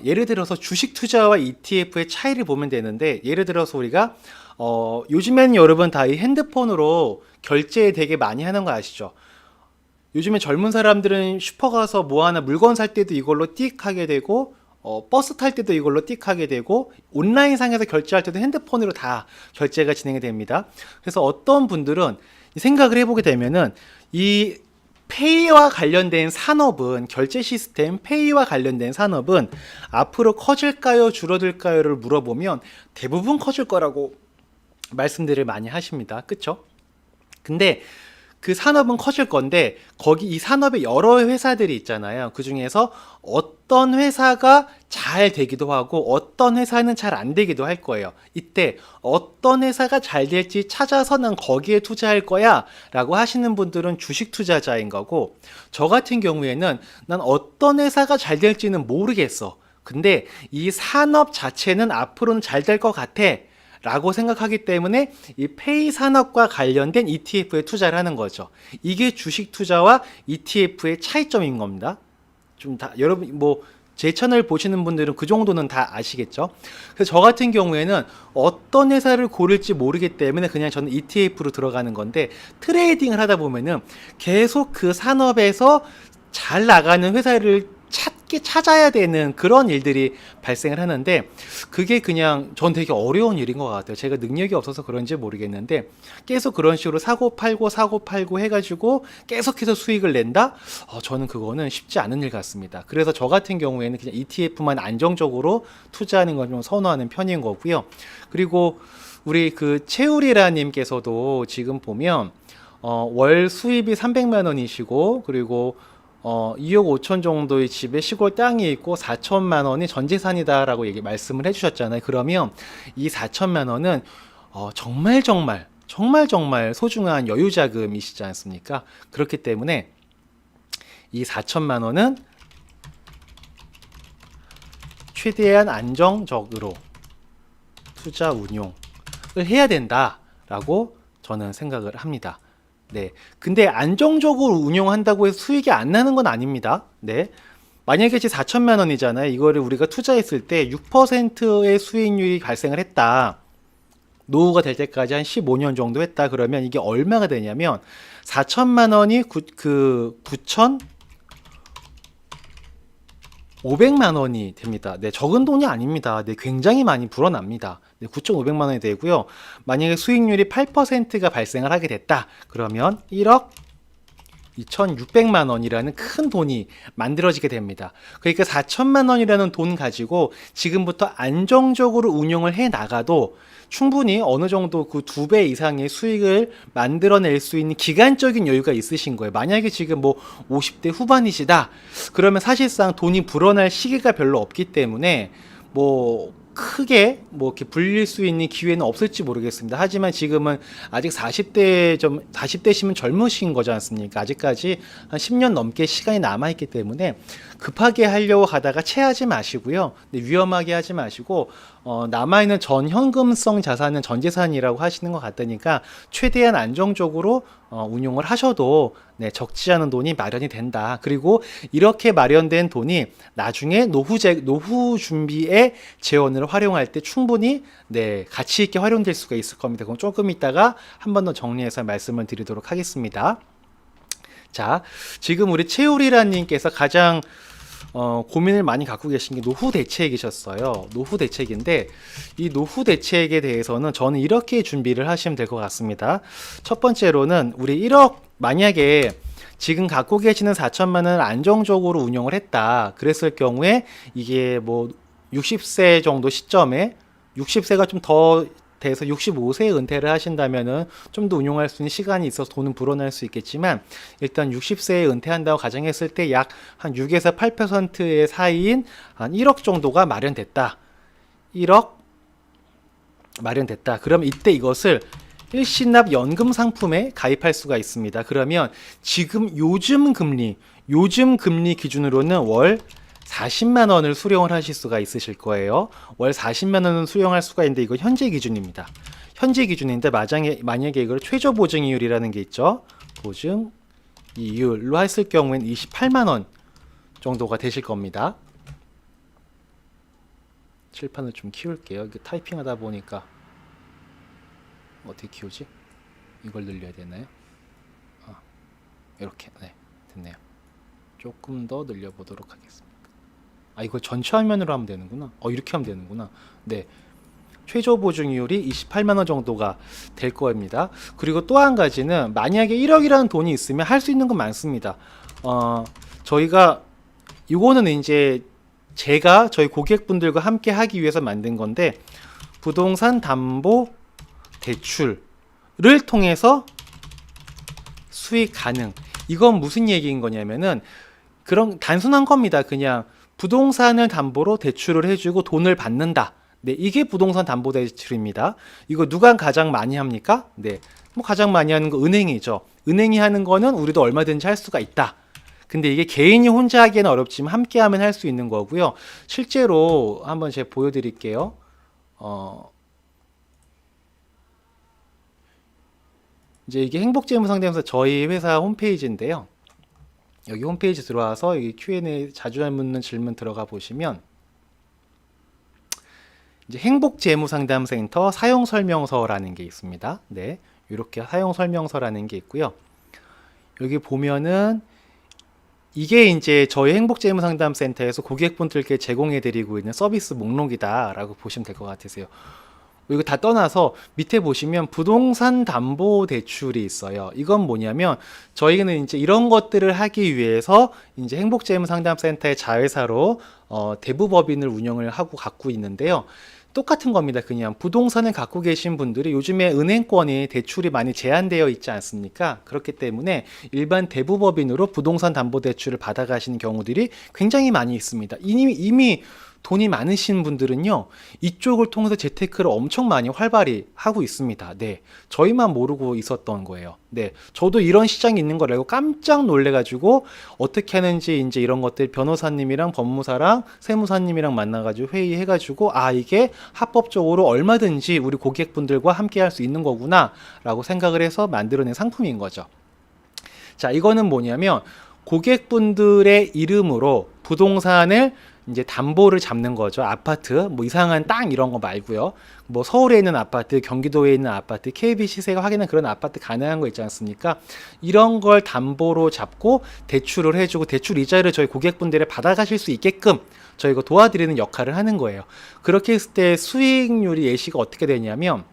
예를 들어서 주식 투자와 ETF의 차이를 보면 되는데, 예를 들어서 우리가 요즘엔 여러분 다 이 핸드폰으로 결제 되게 많이 하는 거 아시죠? 요즘에 젊은 사람들은 슈퍼 가서 뭐 하나 물건 살 때도 이걸로 띡 하게 되고, 버스 탈 때도 이걸로 띡 하게 되고, 온라인 상에서 결제할 때도 핸드폰으로 다 결제가 진행이 됩니다. 그래서 어떤 분들은 생각을 해보게 되면은, 이 페이와 관련된 산업은, 결제 시스템 페이와 관련된 산업은 앞으로 커질까요, 줄어들까요를 물어보면 대부분 커질 거라고 말씀들을 많이 하십니다. 그쵸? 근데 그 산업은 커질 건데, 거기 이 산업에 여러 회사들이 있잖아요. 그 중에서 어떤 회사가 잘 되기도 하고 어떤 회사는 잘 안 되기도 할 거예요. 이때 어떤 회사가 잘 될지 찾아서 난 거기에 투자할 거야 라고 하시는 분들은 주식 투자자인 거고, 저 같은 경우에는 난 어떤 회사가 잘 될지는 모르겠어. 근데 이 산업 자체는 앞으로는 잘 될 것 같아 라고 생각하기 때문에 이 페이 산업과 관련된 ETF에 투자를 하는 거죠. 이게 주식 투자와 ETF의 차이점인 겁니다. 좀 다 여러분 뭐 제 채널 보시는 분들은 그 정도는 다 아시겠죠. 그래서 저 같은 경우에는 어떤 회사를 고를지 모르기 때문에 그냥 저는 ETF로 들어가는 건데, 트레이딩을 하다 보면은 계속 그 산업에서 잘 나가는 회사를 찾고 찾게 찾아야 되는 그런 일들이 발생을 하는데, 그게 그냥 전 되게 어려운 일인 것 같아요. 제가 능력이 없어서 그런지 모르겠는데 계속 그런 식으로 사고 팔고 해가지고 계속해서 수익을 낸다? 저는 그거는 쉽지 않은 일 같습니다. 그래서 저 같은 경우에는 그냥 ETF만 안정적으로 투자하는 걸 좀 선호하는 편인 거고요. 그리고 우리 그 채우리라님께서도 지금 보면 월 수입이 300만 원이시고, 그리고 2억 5천 정도의 집에 시골 땅이 있고 4천만 원이 전 재산이다라고 말씀을 해주셨잖아요. 그러면 이 4천만 원은 정말 소중한 여유 자금이시지 않습니까? 그렇기 때문에 이 4천만 원은 최대한 안정적으로 투자 운용을 해야 된다라고 저는 생각을 합니다. 네. 근데 안정적으로 운용한다고 해서 수익이 안 나는 건 아닙니다. 네. 만약에 4천만 원이잖아요. 이거를 우리가 투자했을 때 6%의 수익률이 발생을 했다. 노후가 될 때까지 한 15년 정도 했다. 그러면 이게 얼마가 되냐면 4천만 원이 9,500만 원이 됩니다. 네, 적은 돈이 아닙니다. 네, 굉장히 많이 불어납니다. 네, 9,500만 원이 되고요. 만약에 수익률이 8%가 발생을 하게 됐다. 그러면 1억 2,600만 원이라는 큰 돈이 만들어지게 됩니다. 그러니까 4천만 원이라는 돈 가지고 지금부터 안정적으로 운용을 해 나가도 충분히 어느 정도 그 2배 이상의 수익을 만들어낼 수 있는 기간적인 여유가 있으신 거예요. 만약에 지금 뭐 50대 후반이시다. 그러면 사실상 돈이 불어날 시기가 별로 없기 때문에 뭐 크게 뭐 이렇게 불릴 수 있는 기회는 없을지 모르겠습니다. 하지만 지금은 아직 40대시면 젊으신 거지 않습니까? 아직까지 한 10년 넘게 시간이 남아 있기 때문에 급하게 하려고 하다가 체하지 마시고요. 위험하게 하지 마시고 남아있는 전 현금성 자산은 전 재산이라고 하시는 것 같으니까 최대한 안정적으로 운용을 하셔도 적지 않은 돈이 마련이 된다. 그리고 이렇게 마련된 돈이 나중에 노후 준비에 재원을 활용할 때 충분히 가치 있게 활용될 수가 있을 겁니다. 그럼 조금 이따가 한 번 더 정리해서 말씀을 드리도록 하겠습니다. 자, 지금 우리 채우리라님께서 가장 고민을 많이 갖고 계신 게 노후 대책이셨어요. 노후 대책인데 이 노후 대책에 대해서는 저는 이렇게 준비를 하시면 될 것 같습니다. 첫 번째로는 우리 1억 만약에 지금 갖고 계시는 4천만 원을 안정적으로 운영을 했다. 그랬을 경우에 이게 뭐 60세 정도 시점에 60세가 좀 더 돼서 65세에 은퇴를 하신다면은 좀 더 운용할 수 있는 시간이 있어서 돈은 불어날 수 있겠지만 일단 60세에 은퇴한다고 가정했을 때 약 한 6에서 8%의 사이인 한 1억 정도가 마련됐다. 1억 마련됐다. 그럼 이때 이것을 일시납 연금 상품에 가입할 수가 있습니다. 그러면 지금 요즘 금리 기준으로는 월 40만 원을 수령을 하실 수가 있으실 거예요. 월 40만 원을 수령할 수가 있는데 이거 현재 기준입니다. 현재 기준인데 만약에 이걸 최저 보증이율이라는 게 있죠. 보증이율로 했을 경우에는 28만 원 정도가 되실 겁니다. 칠판을 좀 키울게요. 이게 타이핑하다 보니까 어떻게 키우지? 이걸 늘려야 되나요? 이렇게 됐네요. 조금 더 늘려보도록 하겠습니다. 이걸 전체 화면으로 하면 되는구나. 이렇게 하면 되는구나. 네. 최저 보증이율이 28만 원 정도가 될 겁니다. 그리고 또 한 가지는 만약에 1억이라는 돈이 있으면 할 수 있는 건 많습니다. 저희가 이거는 이제 제가 저희 고객분들과 함께 하기 위해서 만든 건데 부동산 담보 대출을 통해서 수익 가능. 이건 무슨 얘기인 거냐면은 그런 단순한 겁니다. 그냥 부동산을 담보로 대출을 해주고 돈을 받는다. 네, 이게 부동산 담보 대출입니다. 이거 누가 가장 많이 합니까? 네, 뭐 가장 많이 하는 거 은행이죠. 은행이 하는 거는 우리도 얼마든지 할 수가 있다. 근데 이게 개인이 혼자 하기에는 어렵지만 함께 하면 할 수 있는 거고요. 실제로 한번 제가 보여드릴게요. 이제 이게 행복재무상담소 저희 회사 홈페이지인데요. 여기 홈페이지 들어와서 여기 Q&A 자주 묻는 질문 들어가 보시면 이제 행복재무상담센터 사용설명서라는 게 있습니다. 네, 이렇게 사용설명서라는 게 있고요. 여기 보면은 이게 이제 저희 행복재무상담센터에서 고객분들께 제공해드리고 있는 서비스 목록이다라고 보시면 될 것 같으세요. 이거 다 떠나서 밑에 보시면 부동산 담보 대출이 있어요. 이건 뭐냐면 저희는 이제 이런 것들을 하기 위해서 이제 행복재무상담센터의 자회사로 대부법인을 운영을 하고 갖고 있는데요. 똑같은 겁니다. 그냥 부동산을 갖고 계신 분들이 요즘에 은행권이 대출이 많이 제한되어 있지 않습니까? 그렇기 때문에 일반 대부법인으로 부동산 담보 대출을 받아가시는 경우들이 굉장히 많이 있습니다. 이미 돈이 많으신 분들은요, 이쪽을 통해서 재테크를 엄청 많이 활발히 하고 있습니다. 네. 저희만 모르고 있었던 거예요. 네. 저도 이런 시장이 있는 걸 알고 깜짝 놀래가지고 어떻게 하는지 이제 이런 것들 변호사님이랑 법무사랑 세무사님이랑 만나가지고 회의해가지고 이게 합법적으로 얼마든지 우리 고객분들과 함께 할 수 있는 거구나 라고 생각을 해서 만들어낸 상품인 거죠. 자, 이거는 뭐냐면 고객분들의 이름으로 부동산을 이제 담보를 잡는 거죠. 아파트, 뭐 이상한 땅 이런 거 말고요. 뭐 서울에 있는 아파트, 경기도에 있는 아파트, KB 시세가 확인한 그런 아파트 가능한 거 있지 않습니까? 이런 걸 담보로 잡고 대출을 해주고 대출 이자를 저희 고객분들이 받아가실 수 있게끔 저희가 도와드리는 역할을 하는 거예요. 그렇게 했을 때 수익률이 예시가 어떻게 되냐면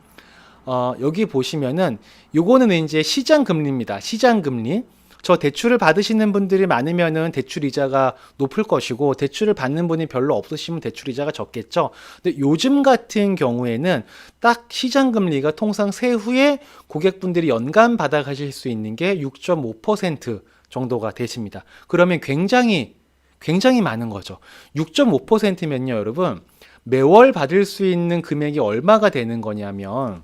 여기 보시면은 요거는 이제 시장 금리입니다. 시장 금리. 저 대출을 받으시는 분들이 많으면은 대출 이자가 높을 것이고 대출을 받는 분이 별로 없으시면 대출 이자가 적겠죠. 근데 요즘 같은 경우에는 딱 시장 금리가 통상 세후에 고객분들이 연간 받아가실 수 있는 게 6.5% 정도가 되십니다. 그러면 굉장히 많은 거죠. 6.5%면요, 여러분. 매월 받을 수 있는 금액이 얼마가 되는 거냐면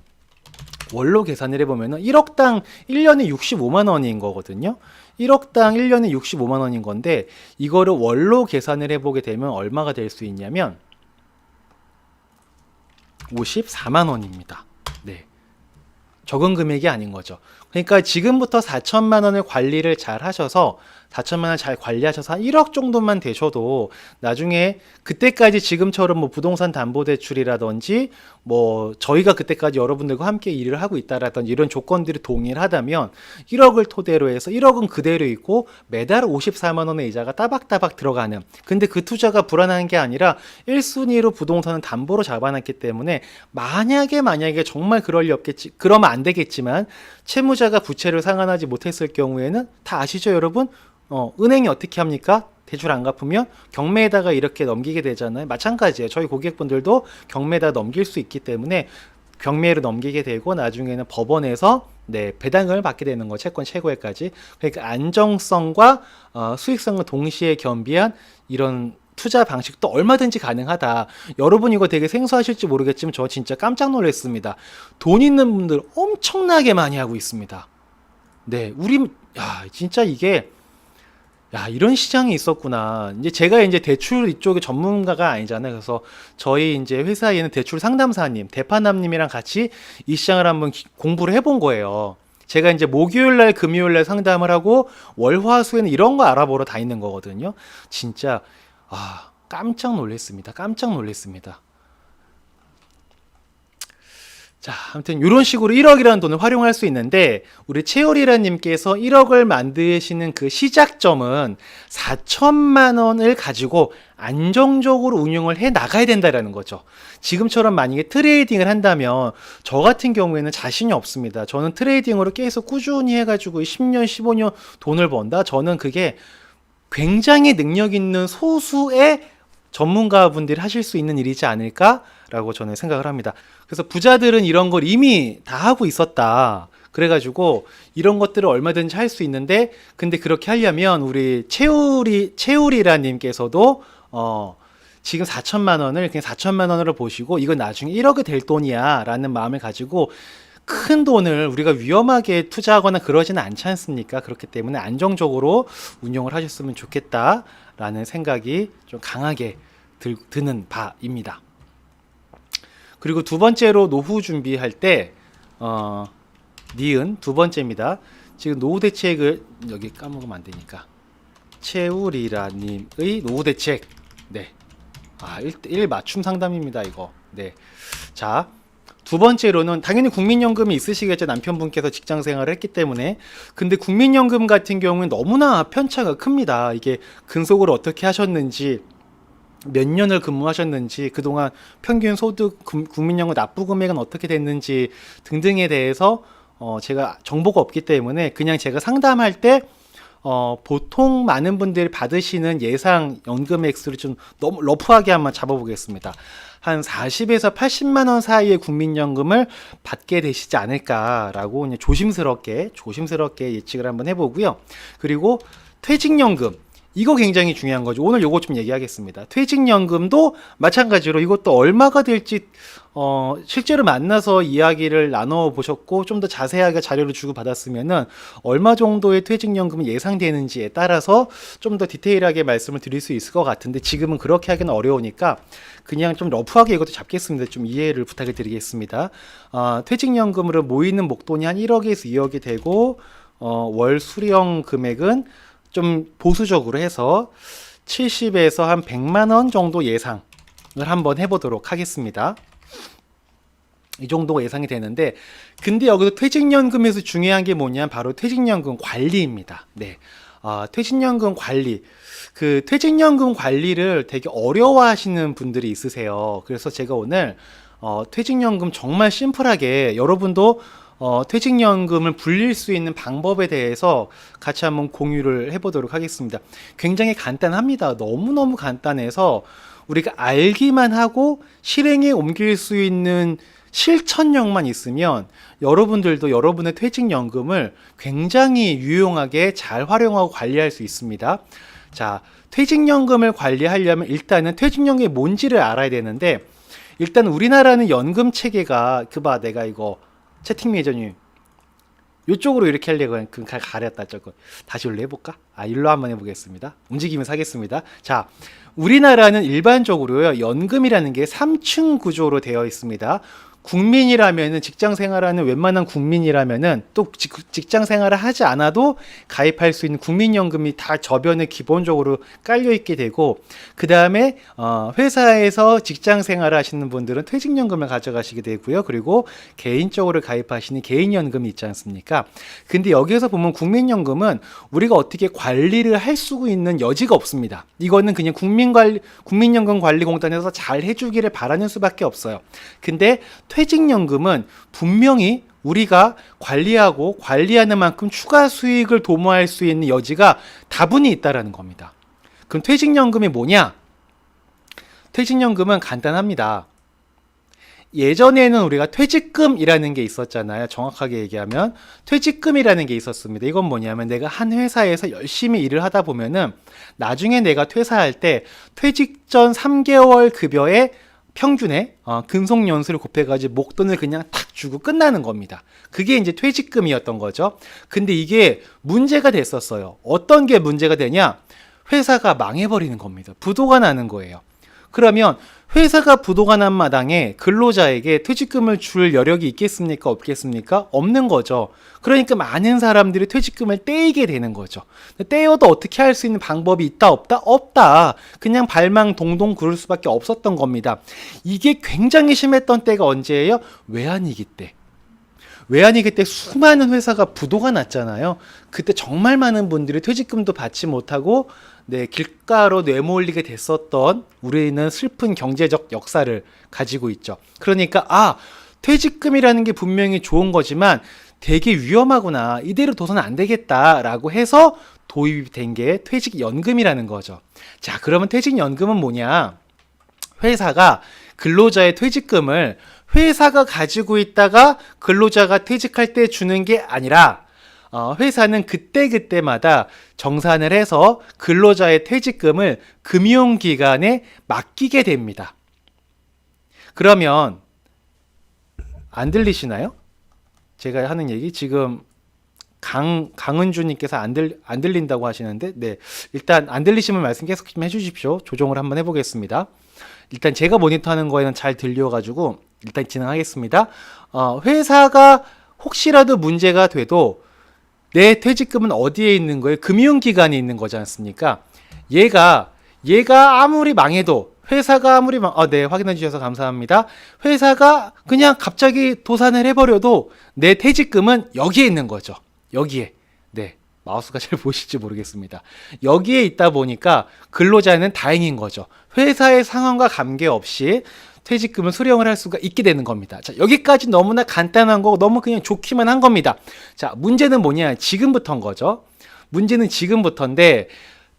월로 계산을 해보면 1억당 1년에 65만 원인 거거든요. 1억당 1년에 65만 원인 건데 이거를 월로 계산을 해보게 되면 얼마가 될 수 있냐면 54만 원입니다. 네. 적은 금액이 아닌 거죠. 그러니까 지금부터 4천만 원을 관리를 잘 하셔서 4천만 원 잘 관리하셔서 한 1억 정도만 되셔도 나중에 그때까지 지금처럼 뭐 부동산 담보대출이라든지 뭐 저희가 그때까지 여러분들과 함께 일을 하고 있다라든지 이런 조건들이 동일하다면 1억을 토대로 해서 1억은 그대로 있고 매달 54만 원의 이자가 따박따박 들어가는, 근데 그 투자가 불안한 게 아니라 1순위로 부동산은 담보로 잡아놨기 때문에 만약에 정말 그럴 리 없겠지, 그러면 안 되겠지만 채무자가 부채를 상환하지 못했을 경우에는 다 아시죠 여러분? 은행이 어떻게 합니까? 대출 안 갚으면 경매에다가 이렇게 넘기게 되잖아요. 마찬가지예요. 저희 고객분들도 경매에다 넘길 수 있기 때문에 경매로 넘기게 되고 나중에는 법원에서 배당을 받게 되는 거, 채권 최고액까지. 그러니까 안정성과 수익성을 동시에 겸비한 이런 투자 방식도 얼마든지 가능하다. 여러분 이거 되게 생소하실지 모르겠지만 저 진짜 깜짝 놀랐습니다. 돈 있는 분들 엄청나게 많이 하고 있습니다. 네, 진짜 이게 이런 시장이 있었구나. 이제 제가 이제 대출 이쪽에 전문가가 아니잖아요. 그래서 저희 이제 회사에는 대출 상담사님, 대파남님이랑 같이 이 시장을 한번 공부를 해본 거예요. 제가 이제 목요일 날, 금요일 날 상담을 하고 월화수에는 이런 거 알아보러 다니는 거거든요. 진짜 깜짝 놀랐습니다. 깜짝 놀랐습니다. 자, 아무튼 이런 식으로 1억이라는 돈을 활용할 수 있는데 우리 채율이라는 님께서 1억을 만드시는 그 시작점은 4천만 원을 가지고 안정적으로 운용을 해 나가야 된다라는 거죠. 지금처럼 만약에 트레이딩을 한다면 저 같은 경우에는 자신이 없습니다. 저는 트레이딩으로 계속 꾸준히 해가지고 10년, 15년 돈을 번다? 저는 그게 굉장히 능력 있는 소수의 전문가분들이 하실 수 있는 일이지 않을까라고 저는 생각을 합니다. 그래서 부자들은 이런 걸 이미 다 하고 있었다. 그래가지고 이런 것들을 얼마든지 할 수 있는데, 근데 그렇게 하려면 우리 채우리라 님께서도 지금 4천만 원을 그냥 4천만 원으로 보시고 이건 나중에 1억이 될 돈이야 라는 마음을 가지고 큰 돈을 우리가 위험하게 투자하거나 그러지는 않지 않습니까? 그렇기 때문에 안정적으로 운용을 하셨으면 좋겠다라는 생각이 좀 강하게 드는 바입니다. 그리고 두 번째로 노후 준비할 때 니은 두 번째입니다. 지금 노후 대책을 여기 까먹으면 안 되니까 채우리라님의 노후 대책. 네. 1 맞춤 상담입니다 이거. 네. 자, 두 번째로는 당연히 국민연금이 있으시겠죠. 남편분께서 직장 생활을 했기 때문에. 근데 국민연금 같은 경우는 너무나 편차가 큽니다. 이게 근속을 어떻게 하셨는지, 몇 년을 근무하셨는지, 그동안 평균 소득, 국민연금 납부 금액은 어떻게 됐는지 등등에 대해서 제가 정보가 없기 때문에 그냥 제가 상담할 때 보통 많은 분들이 받으시는 예상 연금 액수를 좀 너무 러프하게 한번 잡아보겠습니다. 한 40에서 80만 원 사이의 국민연금을 받게 되시지 않을까라고 그냥 조심스럽게 예측을 한번 해보고요. 그리고 퇴직연금. 이거 굉장히 중요한 거죠. 오늘 요거 좀 얘기하겠습니다. 퇴직연금도 마찬가지로 이것도 얼마가 될지 실제로 만나서 이야기를 나눠 보셨고 좀 더 자세하게 자료를 주고 받았으면은 얼마 정도의 퇴직연금이 예상되는지에 따라서 좀 더 디테일하게 말씀을 드릴 수 있을 것 같은데 지금은 그렇게 하기는 어려우니까 그냥 좀 러프하게 이것도 잡겠습니다. 좀 이해를 부탁을 드리겠습니다. 퇴직연금으로 모이는 목돈이 한 1억에서 2억이 되고 월 수령 금액은 좀 보수적으로 해서 70에서 한 100만 원 정도 예상을 한번 해보도록 하겠습니다. 이 정도가 예상이 되는데, 근데 여기서 퇴직연금에서 중요한 게 뭐냐, 바로 퇴직연금 관리입니다. 네, 퇴직연금 관리. 그 퇴직연금 관리를 되게 어려워하시는 분들이 있으세요. 그래서 제가 오늘 퇴직연금 정말 심플하게 여러분도 퇴직연금을 불릴 수 있는 방법에 대해서 같이 한번 공유를 해보도록 하겠습니다. 굉장히 간단합니다. 너무너무 간단해서 우리가 알기만 하고 실행에 옮길 수 있는 실천력만 있으면 여러분들도 여러분의 퇴직연금을 굉장히 유용하게 잘 활용하고 관리할 수 있습니다. 자, 퇴직연금을 관리하려면 일단은 퇴직연금이 뭔지를 알아야 되는데, 일단 우리나라는 연금 체계가 내가 이거 채팅 매저님 이쪽으로 이렇게 하려고 가렸다. 저거 다시 올려 해볼까? 일로 한번 해보겠습니다. 움직이면서 하겠습니다. 자, 우리나라는 일반적으로요, 연금이라는 게 3층 구조로 되어 있습니다. 국민이라면은, 직장 생활하는 웬만한 국민이라면은, 또 직장 생활을 하지 않아도 가입할 수 있는 국민연금이 다 저변에 기본적으로 깔려 있게 되고, 그 다음에 회사에서 직장 생활을 하시는 분들은 퇴직연금을 가져가시게 되고요. 그리고 개인적으로 가입하시는 개인연금이 있지 않습니까? 근데 여기에서 보면 국민연금은 우리가 어떻게 관리를 할 수 있는 여지가 없습니다. 이거는 그냥 국민연금관리공단에서 잘 해주기를 바라는 수밖에 없어요. 근데 퇴직연금은 분명히 우리가 관리하고 관리하는 만큼 추가 수익을 도모할 수 있는 여지가 다분히 있다라는 겁니다. 그럼 퇴직연금이 뭐냐? 퇴직연금은 간단합니다. 예전에는 우리가 퇴직금이라는 게 있었잖아요. 정확하게 얘기하면 퇴직금이라는 게 있었습니다. 이건 뭐냐면 내가 한 회사에서 열심히 일을 하다 보면은 나중에 내가 퇴사할 때 퇴직 전 3개월 급여에 평균에 근속 연수를 곱해가지고 목돈을 그냥 탁 주고 끝나는 겁니다. 그게 이제 퇴직금이었던 거죠. 근데 이게 문제가 됐었어요. 어떤 게 문제가 되냐? 회사가 망해버리는 겁니다. 부도가 나는 거예요. 그러면 회사가 부도가 난 마당에 근로자에게 퇴직금을 줄 여력이 있겠습니까? 없겠습니까? 없는 거죠. 그러니까 많은 사람들이 퇴직금을 떼이게 되는 거죠. 떼어도 어떻게 할 수 있는 방법이 있다 없다? 없다. 그냥 발망 동동 구를 수밖에 없었던 겁니다. 이게 굉장히 심했던 때가 언제예요? 외환위기 때. 외환위기 때 수많은 회사가 부도가 났잖아요. 그때 정말 많은 분들이 퇴직금도 받지 못하고 길가로 내몰리게 됐었던 우리는 슬픈 경제적 역사를 가지고 있죠. 그러니까 퇴직금이라는 게 분명히 좋은 거지만 되게 위험하구나, 이대로 둬서는 안 되겠다라고 해서 도입이 된 게 퇴직연금이라는 거죠. 자, 그러면 퇴직연금은 뭐냐? 회사가 근로자의 퇴직금을 회사가 가지고 있다가 근로자가 퇴직할 때 주는 게 아니라 회사는 그때그때마다 정산을 해서 근로자의 퇴직금을 금융기관에 맡기게 됩니다. 그러면 안 들리시나요? 제가 하는 얘기 지금 강은주님께서 안 들린다고 하시는데, 일단 안 들리시면 말씀 계속 좀 해주십시오. 조정을 한번 해보겠습니다. 일단 제가 모니터하는 거에는 잘 들려가지고 일단 진행하겠습니다. 회사가 혹시라도 문제가 돼도 내 퇴직금은 어디에 있는 거예요? 금융기관에 있는 거지 않습니까? 얘가 아무리 망해도 회사가 아무리 네, 확인해 주셔서 감사합니다. 회사가 그냥 갑자기 도산을 해버려도 내 퇴직금은 여기에 있는 거죠. 여기에. 네. 마우스가 잘 보실지 모르겠습니다. 여기에 있다 보니까 근로자는 다행인 거죠. 회사의 상황과 관계없이 퇴직금을 수령을 할 수가 있게 되는 겁니다. 자, 여기까지 너무나 간단한 거고 너무 그냥 좋기만 한 겁니다. 자, 문제는 뭐냐? 지금부터인 거죠. 문제는 지금부터인데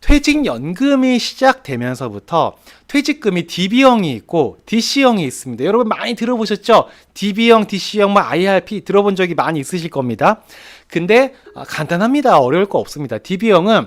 퇴직연금이 시작되면서부터 퇴직금이 DB형이 있고 DC형이 있습니다. 여러분 많이 들어보셨죠? DB형, DC형, IRP 들어본 적이 많이 있으실 겁니다. 근데 간단합니다. 어려울 거 없습니다. DB형은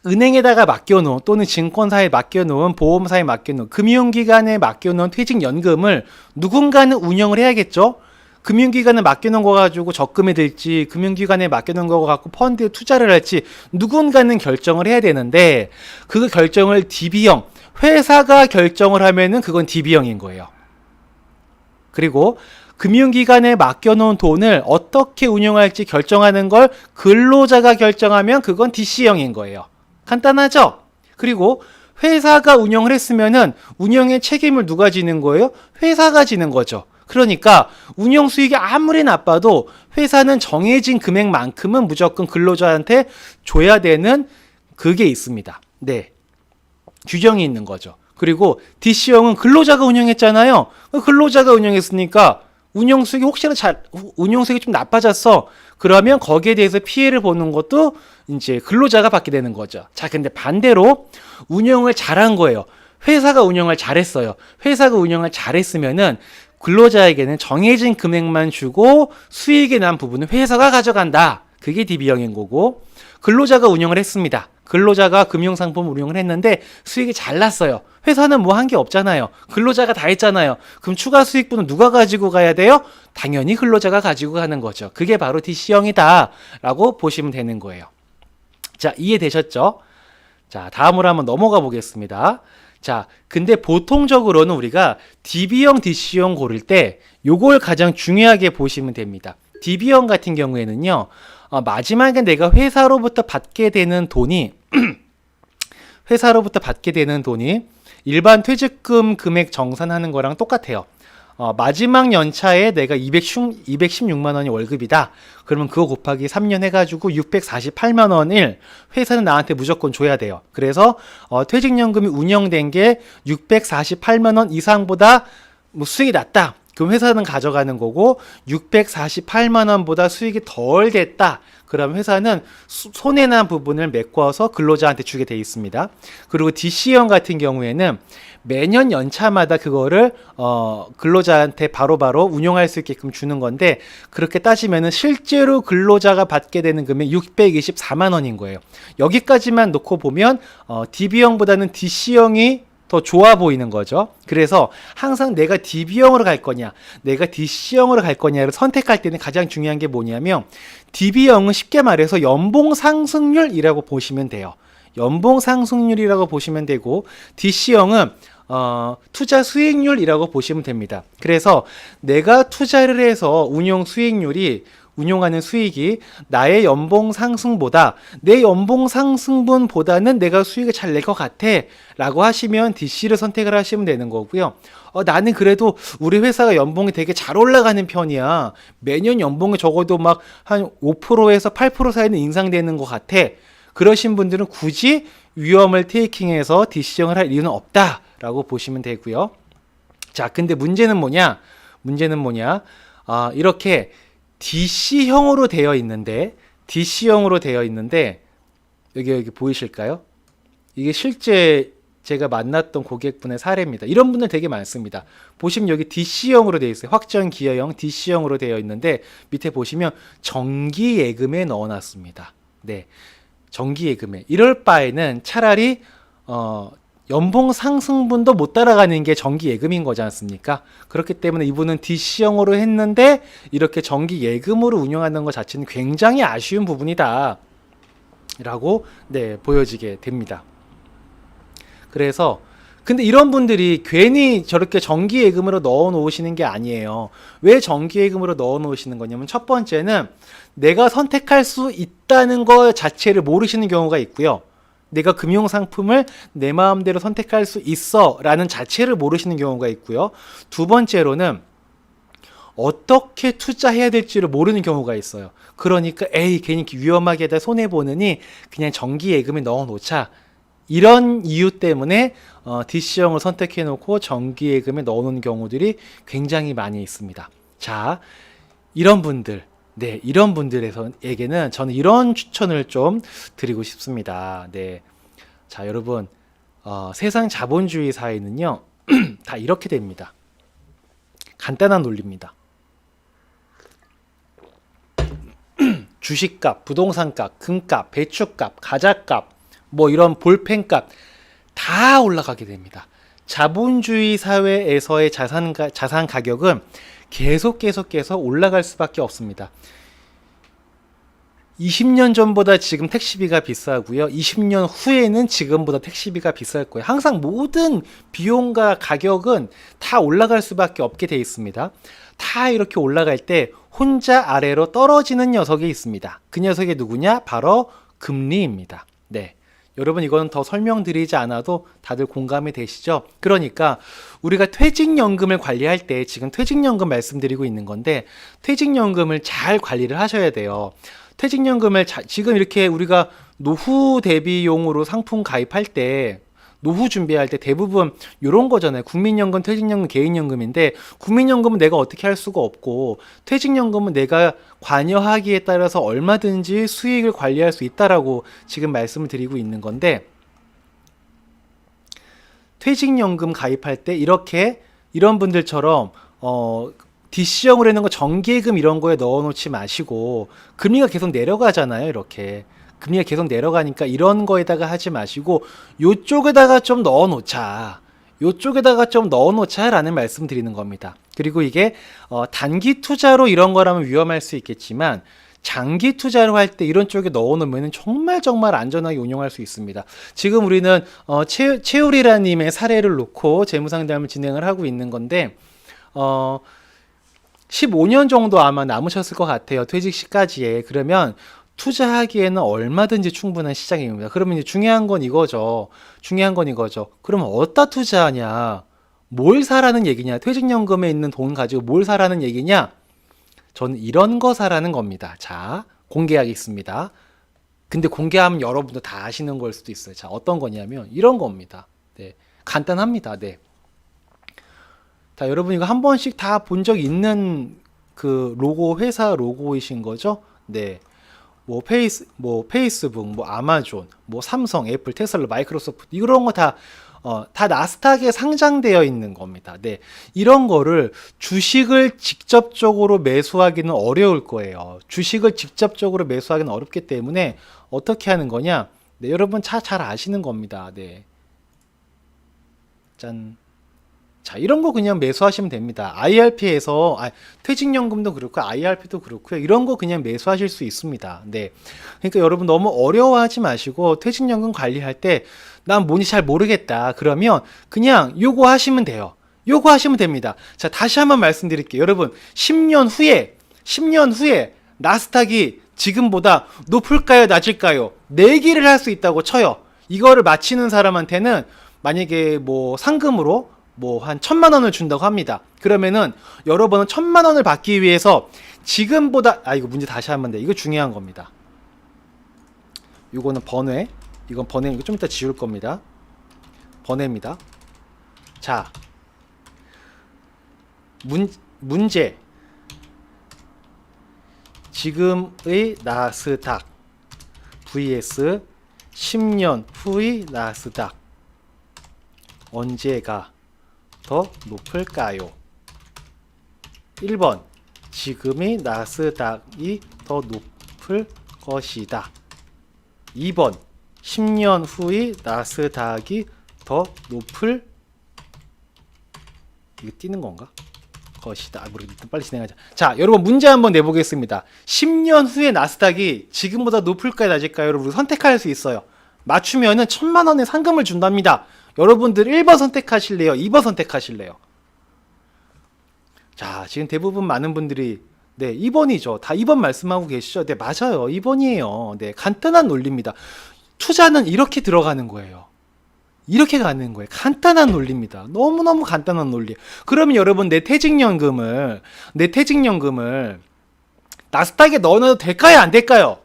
은행에다가 맡겨놓은 또는 증권사에 맡겨놓은 보험사에 맡겨놓은 금융기관에 맡겨놓은 퇴직연금을 누군가는 운영을 해야겠죠. 금융기관에 맡겨놓은 거 가지고 적금이 될지 금융기관에 맡겨놓은 거 갖고 펀드에 투자를 할지 누군가는 결정을 해야 되는데 그 결정을 DB형 회사가 결정을 하면은 그건 DB형인 거예요. 그리고 금융기관에 맡겨놓은 돈을 어떻게 운용할지 결정하는 걸 근로자가 결정하면 그건 DC형인 거예요. 간단하죠? 그리고 회사가 운영을 했으면은 운영의 책임을 누가 지는 거예요? 회사가 지는 거죠. 그러니까 운영 수익이 아무리 나빠도 회사는 정해진 금액만큼은 무조건 근로자한테 줘야 되는 그게 있습니다. 네. 규정이 있는 거죠. 그리고 DC형은 근로자가 운영했잖아요. 근로자가 운영했으니까 운영 수익이 혹시나 운영 수익이 좀 나빠졌어. 그러면 거기에 대해서 피해를 보는 것도 이제 근로자가 받게 되는 거죠. 자, 근데 반대로 운영을 잘한 거예요. 회사가 운영을 잘했어요. 회사가 운영을 잘했으면은 근로자에게는 정해진 금액만 주고 수익이 난 부분은 회사가 가져간다. 그게 DB형인 거고 근로자가 운영을 했습니다. 근로자가 금융상품 운영을 했는데 수익이 잘 났어요. 회사는 뭐 한 게 없잖아요. 근로자가 다 했잖아요. 그럼 추가 수익분은 누가 가지고 가야 돼요? 당연히 근로자가 가지고 가는 거죠. 그게 바로 DC형이다 라고 보시면 되는 거예요. 자, 이해되셨죠? 자, 다음으로 한번 넘어가 보겠습니다. 자, 근데 보통적으로는 우리가 DB형, DC형 고를 때 요걸 가장 중요하게 보시면 됩니다. DB형 같은 경우에는요, 마지막에 내가 회사로부터 받게 되는 돈이 일반 퇴직금 금액 정산하는 거랑 똑같아요. 마지막 연차에 내가 216만 원이 월급이다. 그러면 그거 곱하기 3년 해가지고 648만 원을 회사는 나한테 무조건 줘야 돼요. 그래서 퇴직연금이 운영된 게 648만 원 이상보다 뭐 수익이 낮다. 그럼 회사는 가져가는 거고 648만 원보다 수익이 덜 됐다. 그럼 회사는 손해난 부분을 메꿔서 근로자한테 주게 돼 있습니다. 그리고 DC형 같은 경우에는 매년 연차마다 그거를 근로자한테 바로바로 운용할 수 있게끔 주는 건데 그렇게 따지면은 실제로 근로자가 받게 되는 금액이 624만 원인 거예요. 여기까지만 놓고 보면 DB형보다는 DC형이 더 좋아 보이는 거죠. 그래서 항상 내가 DB형으로 갈 거냐, 내가 DC형으로 갈 거냐를 선택할 때는 가장 중요한 게 뭐냐면 DB형은 쉽게 말해서 연봉 상승률이라고 보시면 돼요. 연봉 상승률이라고 보시면 되고 DC형은 투자 수익률이라고 보시면 됩니다. 그래서 내가 투자를 해서 운용하는 수익이 나의 연봉 상승보다 내 연봉 상승분보다는 내가 수익을 잘 낼 것 같아 라고 하시면 DC를 선택을 하시면 되는 거고요. 나는 그래도 우리 회사가 연봉이 되게 잘 올라가는 편이야. 매년 연봉이 적어도 막 한 5%에서 8% 사이는 인상되는 것 같아. 그러신 분들은 굳이 위험을 테이킹해서 DC형을 할 이유는 없다 라고 보시면 되고요. 자, 근데 문제는 뭐냐? 이렇게 DC형으로 되어 있는데 여기 보이실까요? 이게 실제 제가 만났던 고객분의 사례입니다. 이런 분들 되게 많습니다. 보시면 여기 DC형으로 되어 있어요. 확정기여형 DC형으로 되어 있는데 밑에 보시면 정기예금에 넣어놨습니다. 네, 정기예금에. 이럴 바에는 차라리 연봉 상승분도 못 따라가는 게 정기예금인 거지 않습니까? 그렇기 때문에 이분은 DC형으로 했는데 이렇게 정기예금으로 운영하는 것 자체는 굉장히 아쉬운 부분이다 라고 보여지게 됩니다. 그래서 근데 이런 분들이 괜히 저렇게 정기예금으로 넣어 놓으시는 게 아니에요. 왜 정기예금으로 넣어 놓으시는 거냐면 첫 번째는 내가 선택할 수 있다는 것 자체를 모르시는 경우가 있고요. 내가 금융상품을 내 마음대로 선택할 수 있어 라는 자체를 모르시는 경우가 있고요. 두 번째로는 어떻게 투자해야 될지를 모르는 경우가 있어요. 그러니까 에이 괜히 위험하게 하다 손해보느니 그냥 정기예금에 넣어놓자. 이런 이유 때문에 DC형을 선택해놓고 정기예금에 넣어놓는 경우들이 굉장히 많이 있습니다. 자, 이런 분들, 네, 이런 분들에게는 저는 이런 추천을 좀 드리고 싶습니다. 네, 자, 여러분, 세상 자본주의 사회는요, 다 이렇게 됩니다. 간단한 논리입니다. 주식값, 부동산값, 금값, 배추값, 과자값, 뭐 이런 볼펜값 다 올라가게 됩니다. 자본주의 사회에서의 자산 가격은 계속해서 올라갈 수밖에 없습니다. 20년 전보다 지금 택시비가 비싸고요. 20년 후에는 지금보다 택시비가 비쌀 거예요. 항상 모든 비용과 가격은 다 올라갈 수밖에 없게 돼 있습니다. 다 이렇게 올라갈 때 혼자 아래로 떨어지는 녀석이 있습니다. 그 녀석이 누구냐? 바로 금리입니다. 네. 여러분 이건 더 설명드리지 않아도 다들 공감이 되시죠? 그러니까 우리가 퇴직연금을 관리할 때 지금 퇴직연금 말씀드리고 있는 건데 퇴직연금을 잘 관리를 하셔야 돼요. 퇴직연금을 지금 이렇게 우리가 노후 대비용으로 상품 가입할 때 노후 준비할 때 대부분 이런 거잖아요. 국민연금, 퇴직연금, 개인연금인데 국민연금은 내가 어떻게 할 수가 없고 퇴직연금은 내가 관여하기에 따라서 얼마든지 수익을 관리할 수 있다라고 지금 말씀을 드리고 있는 건데 퇴직연금 가입할 때 이렇게 이런 분들처럼 DC형으로 해놓은 거 정기예금 이런 거에 넣어놓지 마시고 금리가 계속 내려가잖아요. 이렇게 금리가 계속 내려가니까 이런 거에다가 하지 마시고 요쪽에다가 좀 넣어놓자. 요쪽에다가 좀 넣어놓자 라는 말씀 드리는 겁니다. 그리고 이게 단기 투자로 이런 거라면 위험할 수 있겠지만 장기 투자로 할 때 이런 쪽에 넣어놓으면 정말 안전하게 운용할 수 있습니다. 지금 우리는 최우리라님의 사례를 놓고 재무상담을 진행을 하고 있는 건데 15년 정도 아마 남으셨을 것 같아요. 퇴직 시까지에. 그러면 투자하기에는 얼마든지 충분한 시장입니다. 그러면 이제 중요한 건 이거죠. 그러면 어디다 투자하냐? 뭘 사라는 얘기냐? 퇴직연금에 있는 돈 가지고 뭘 사라는 얘기냐? 저는 이런 거 사라는 겁니다. 자, 공개하겠습니다. 근데 공개하면 여러분도 다 아시는 걸 수도 있어요. 자, 어떤 거냐면 이런 겁니다. 네, 간단합니다. 네. 자, 여러분 이거 한 번씩 다 본 적 있는 그 로고, 회사 로고이신 거죠? 네. 뭐 페이스북, 뭐 아마존, 뭐 삼성, 애플, 테슬라, 마이크로소프트 이런 거 다 나스닥에 상장되어 있는 겁니다. 네. 이런 거를 주식을 직접적으로 매수하기는 어려울 거예요. 주식을 직접적으로 매수하기는 어렵기 때문에 어떻게 하는 거냐? 네, 여러분 잘 아시는 겁니다. 네. 짠. 자, 이런 거 그냥 매수하시면 됩니다. IRP에서 퇴직연금도 그렇고 IRP도 그렇고요. 이런 거 그냥 매수하실 수 있습니다. 네. 그러니까 여러분 너무 어려워하지 마시고 퇴직연금 관리할 때 난 뭔지 잘 모르겠다. 그러면 그냥 요거 하시면 돼요. 요거 하시면 됩니다. 자, 다시 한번 말씀드릴게요. 여러분 10년 후에 나스닥이 지금보다 높을까요, 낮을까요? 내기를 할 수 있다고 쳐요. 이거를 맞히는 사람한테는 만약에 뭐 상금으로 뭐 한 1,000만 원을 준다고 합니다. 그러면은 여러분은 1,000만 원을 받기 위해서 지금보다 이거 문제 다시 하면 돼. 이거 중요한 겁니다. 이거는 번외. 이건 번외. 이거 좀 이따 지울 겁니다. 번외입니다. 자, 문제. 지금의 나스닥 vs 10년 후의 나스닥 언제가 더 높을까요? 1번 지금의 나스닥이 더 높을 것이다. 2번 10년 후의 나스닥이 더 높을 이거 띄는 건가? 것이다. 모르겠다. 빨리 진행하자. 자, 여러분 문제 한번 내보겠습니다. 10년 후에 나스닥이 지금보다 높을까요, 낮을까요? 여러분 선택할 수 있어요. 맞추면은 1,000만 원의 상금을 준답니다. 여러분들 1번 선택하실래요? 2번 선택하실래요? 자, 지금 대부분 많은 분들이 네, 2번이죠. 다 2번 말씀하고 계시죠? 네, 맞아요. 2번이에요. 네, 간단한 논리입니다. 투자는 이렇게 들어가는 거예요. 이렇게 가는 거예요. 간단한 논리입니다. 너무너무 간단한 논리. 그러면 여러분 내 퇴직연금을 나스닥에 넣어놔도 될까요? 안 될까요?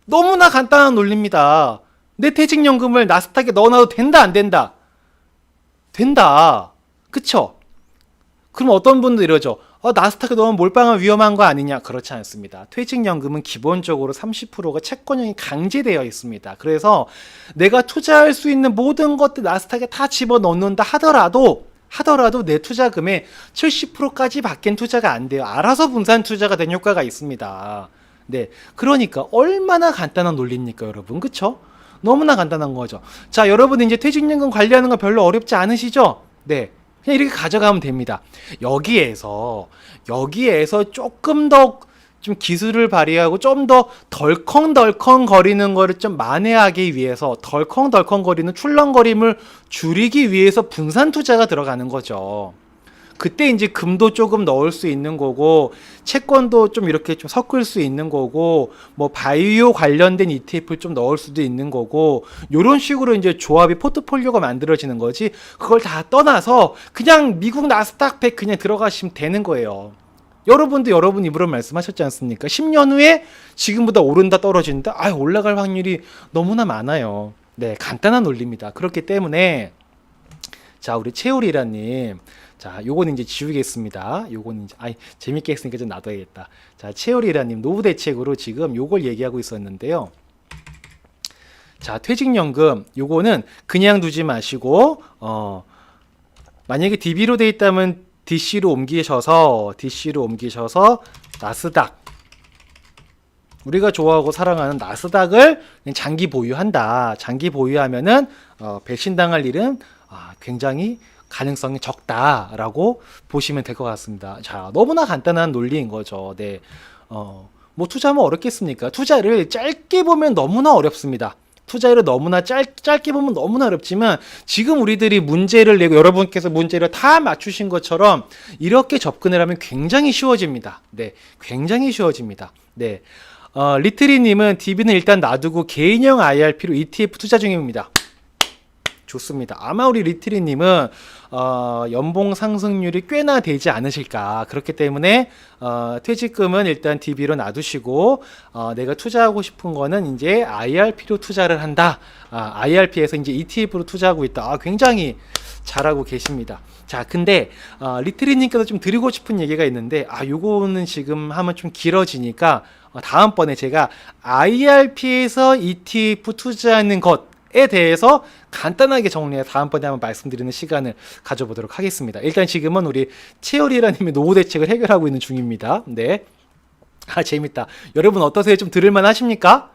너무나 간단한 논리입니다. 내 퇴직연금을 나스닥에 넣어놔도 된다? 안 된다? 된다. 그쵸? 그럼 어떤 분도 이러죠. 나스닥에 넣으면 몰빵은 위험한 거 아니냐? 그렇지 않습니다. 퇴직연금은 기본적으로 30%가 채권형이 강제되어 있습니다. 그래서 내가 투자할 수 있는 모든 것들 나스닥에 다 집어넣는다 하더라도 내 투자금의 70%까지 밖엔 투자가 안 돼요. 알아서 분산 투자가 된 효과가 있습니다. 네, 그러니까 얼마나 간단한 논리입니까, 여러분? 그쵸? 너무나 간단한 거죠. 자, 여러분 이제 퇴직연금 관리하는 거 별로 어렵지 않으시죠? 네. 그냥 이렇게 가져가면 됩니다. 여기에서 조금 더 좀 기술을 발휘하고 좀 더 덜컹덜컹 거리는 거를 좀 만회하기 위해서 덜컹덜컹 거리는 출렁거림을 줄이기 위해서 분산 투자가 들어가는 거죠. 그때 이제 금도 조금 넣을 수 있는 거고 채권도 좀 이렇게 좀 섞을 수 있는 거고 뭐 바이오 관련된 ETF를 좀 넣을 수도 있는 거고 요런 식으로 이제 조합이 포트폴리오가 만들어지는 거지. 그걸 다 떠나서 그냥 미국 나스닥 100 그냥 들어가시면 되는 거예요. 여러분도 여러분 입으로 말씀하셨지 않습니까? 10년 후에 지금보다 오른다 떨어진다? 올라갈 확률이 너무나 많아요. 네, 간단한 논리입니다. 그렇기 때문에 자, 우리 채우리라님, 자, 요건 이제 지우겠습니다. 요건 이제 재밌게 했으니까 좀 놔둬야겠다. 자, 채우리라님 노후 대책으로 지금 요걸 얘기하고 있었는데요. 자, 퇴직연금 요거는 그냥 두지 마시고 만약에 DB로 돼 있다면 DC로 옮기셔서 나스닥, 우리가 좋아하고 사랑하는 나스닥을 장기 보유한다. 장기 보유하면은 배신당할 일은 굉장히 가능성이 적다라고 보시면 될 것 같습니다. 자, 너무나 간단한 논리인 거죠. 네, 뭐 투자하면 어렵겠습니까? 투자를 짧게 보면 너무나 어렵습니다. 투자를 너무나 짧게 보면 너무나 어렵지만 지금 우리들이 문제를 내고 여러분께서 문제를 다 맞추신 것처럼 이렇게 접근을 하면 굉장히 쉬워집니다. 네, 굉장히 쉬워집니다. 네, 리트리님은 DB는 일단 놔두고 개인형 IRP로 ETF 투자 중입니다. 좋습니다. 아마 우리 리트리님은 연봉 상승률이 꽤나 되지 않으실까. 그렇기 때문에 퇴직금은 일단 DB로 놔두시고 내가 투자하고 싶은 거는 이제 IRP로 투자를 한다. IRP에서 이제 ETF로 투자하고 있다. 굉장히 잘하고 계십니다. 자, 근데 리트리님께서 좀 드리고 싶은 얘기가 있는데 요거는 지금 하면 좀 길어지니까 다음번에 제가 IRP에서 ETF 투자하는 것에 대해서 간단하게 정리해 다음번에 한번 말씀드리는 시간을 가져보도록 하겠습니다. 일단 지금은 우리 채열이라님의 노후 대책을 해결하고 있는 중입니다. 네, 재밌다. 여러분 어떠세요? 좀 들을만 하십니까?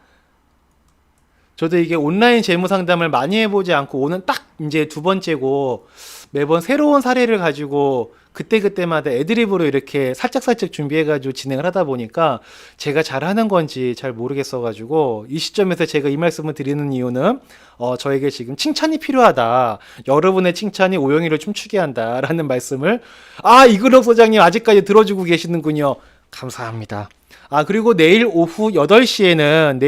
저도 이게 온라인 재무 상담을 많이 해보지 않고 오늘 딱 이제 두 번째고 매번 새로운 사례를 가지고 그때그때마다 애드립으로 이렇게 살짝살짝 준비해가지고 진행을 하다 보니까 제가 잘하는 건지 잘 모르겠어가지고 이 시점에서 제가 이 말씀을 드리는 이유는 저에게 지금 칭찬이 필요하다. 여러분의 칭찬이 오영이를 춤추게 한다. 라는 말씀을 이근옥 소장님 아직까지 들어주고 계시는군요. 감사합니다. 그리고 내일 오후 8시에는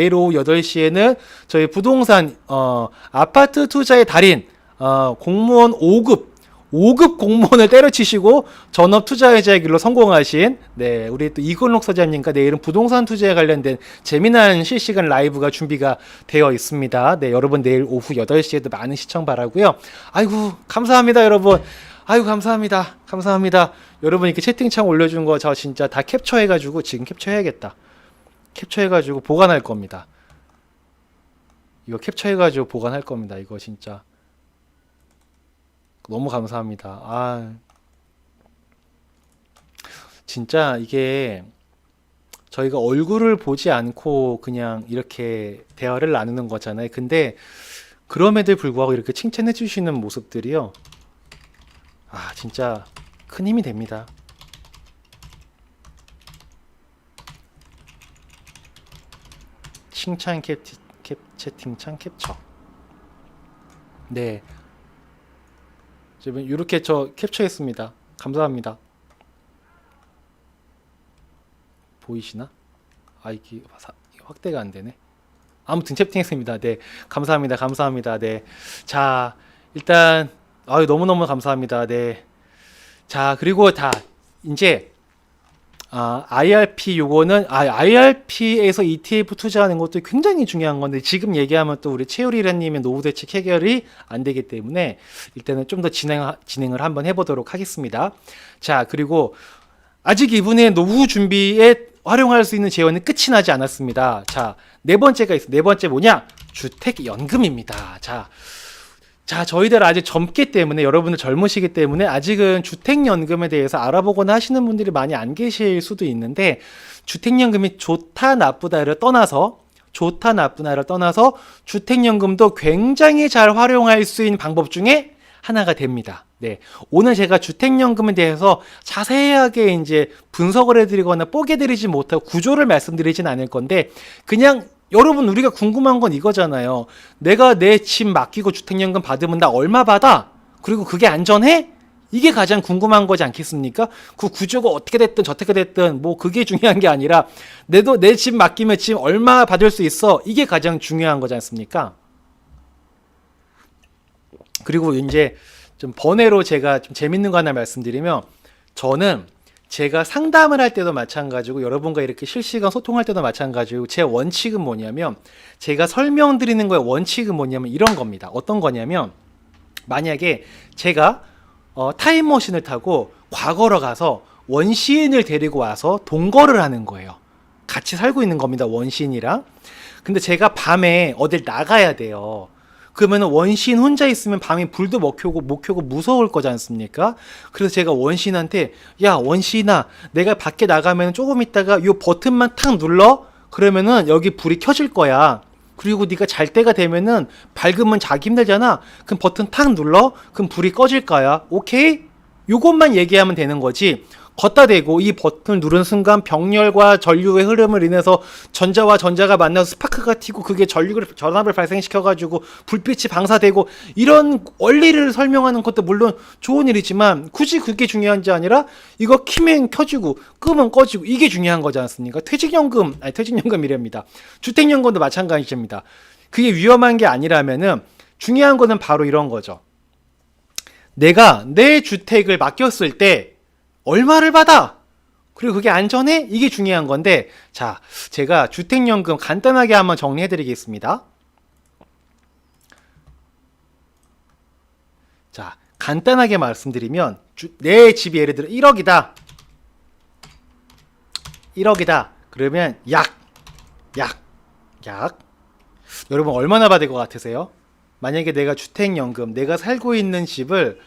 저희 부동산 아파트 투자의 달인 공무원 5급 공무원을 때려치시고 전업 투자자의 길로 성공하신 우리 또 이근록 소장님과 내일은 부동산 투자에 관련된 재미난 실시간 라이브가 준비가 되어 있습니다. 네, 여러분 내일 오후 8시에도 많은 시청 바라고요. 아이고 감사합니다, 여러분. 아이고 감사합니다. 여러분 이렇게 채팅창 올려준 거 저 진짜 다 캡처해가지고 지금 캡처해야겠다. 캡처해가지고 보관할 겁니다. 이거 캡처해가지고 보관할 겁니다. 이거 진짜 너무 감사합니다. 진짜 이게 저희가 얼굴을 보지 않고 그냥 이렇게 대화를 나누는 거잖아요. 근데 그럼에도 불구하고 이렇게 칭찬해 주시는 모습들이요, 진짜 큰 힘이 됩니다. 칭찬 채팅창 캡처. 네, 지금 이렇게 저 캡처했습니다. 감사합니다. 보이시나? 이게 확대가 안 되네. 아무튼 채팅했습니다. 네, 감사합니다. 감사합니다. 네, 자 일단 아유 너무너무 감사합니다. 네, 자 그리고 다 이제 IRP 요거는 IRP에서 ETF 투자하는 것도 굉장히 중요한 건데 지금 얘기하면 또 우리 최유리라님의 노후 대책 해결이 안 되기 때문에 일단은 좀 더 진행을 한번 해보도록 하겠습니다. 자 그리고 아직 이분의 노후 준비에 활용할 수 있는 재원은 끝이 나지 않았습니다. 자, 네 번째가 있어요. 네 번째 뭐냐? 주택연금입니다. 자, 저희들 아직 젊기 때문에 여러분들 젊으시기 때문에 아직은 주택연금에 대해서 알아보거나 하시는 분들이 많이 안 계실 수도 있는데 주택연금이 좋다 나쁘다를 떠나서 주택연금도 굉장히 잘 활용할 수 있는 방법 중에 하나가 됩니다. 네. 오늘 제가 주택연금에 대해서 자세하게 이제 분석을 해드리거나 뽀개드리지 못하고 구조를 말씀드리진 않을 건데 그냥 여러분 우리가 궁금한 건 이거잖아요. 내가 내 집 맡기고 주택연금 받으면 나 얼마 받아? 그리고 그게 안전해? 이게 가장 궁금한 거지 않겠습니까? 그 구조가 어떻게 됐든 저떻게 됐든 뭐 그게 중요한 게 아니라 내도 내 집 맡기면 지금 얼마 받을 수 있어? 이게 가장 중요한 거지 않습니까? 그리고 이제 좀 번외로 제가 좀 재밌는 거 하나 말씀드리면 저는 제가 상담을 할 때도 마찬가지고 여러분과 이렇게 실시간 소통할 때도 마찬가지고 제 원칙은 뭐냐면 제가 설명드리는 거의 원칙은 뭐냐면 이런 겁니다. 어떤 거냐면 만약에 제가 타임머신을 타고 과거로 가서 원시인을 데리고 와서 동거를 하는 거예요. 같이 살고 있는 겁니다. 원시인이랑. 근데 제가 밤에 어딜 나가야 돼요. 그러면 원시인 혼자 있으면 밤에 불도 못 켜고 무서울 거지 않습니까? 그래서 제가 원시인한테 야 원시인아 내가 밖에 나가면 조금 있다가 요 버튼만 탁 눌러 그러면은 여기 불이 켜질 거야. 그리고 네가 잘 때가 되면은 밝으면 자기 힘들잖아. 그럼 버튼 탁 눌러 그럼 불이 꺼질 거야. 오케이? 요것만 얘기하면 되는 거지. 걷다 대고 이 버튼을 누른 순간 병렬과 전류의 흐름을 인해서 전자와 전자가 만나서 스파크가 튀고 그게 전압을 발생시켜가지고 불빛이 방사되고 이런 원리를 설명하는 것도 물론 좋은 일이지만 굳이 그게 중요한지 아니라 이거 키면 켜지고 끄면 꺼지고 이게 중요한 거지 않습니까? 퇴직연금이랍니다. 주택연금도 마찬가지입니다. 그게 위험한 게 아니라면은 중요한 거는 바로 이런 거죠. 내가 내 주택을 맡겼을 때 얼마를 받아? 그리고 그게 안전해? 이게 중요한 건데 자, 제가 주택연금 간단하게 한번 정리해 드리겠습니다. 자, 간단하게 말씀드리면 내 집이 예를 들어 1억이다. 1억이다. 그러면 약 여러분 얼마나 받을 것 같으세요? 만약에 내가 주택연금, 내가 살고 있는 집을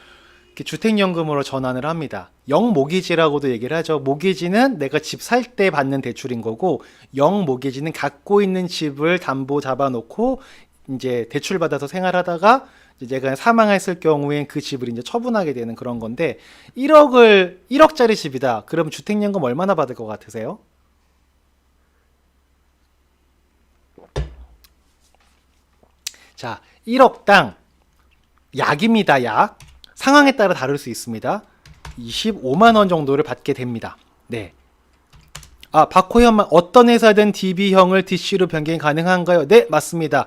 주택연금으로 전환을 합니다. 영모기지라고도 얘기를 하죠. 모기지는 내가 집 살 때 받는 대출인 거고 영모기지는 갖고 있는 집을 담보 잡아놓고 이제 대출 받아서 생활하다가 이제 내가 사망했을 경우엔 그 집을 이제 처분하게 되는 그런 건데 1억짜리 집이다. 그럼 주택연금 얼마나 받을 것 같으세요? 자, 1억당 약입니다. 약. 상황에 따라 다를 수 있습니다. 25만 원 정도를 받게 됩니다. 네. 박호현만 어떤 회사든 DB형을 DC로 변경이 가능한가요? 네, 맞습니다.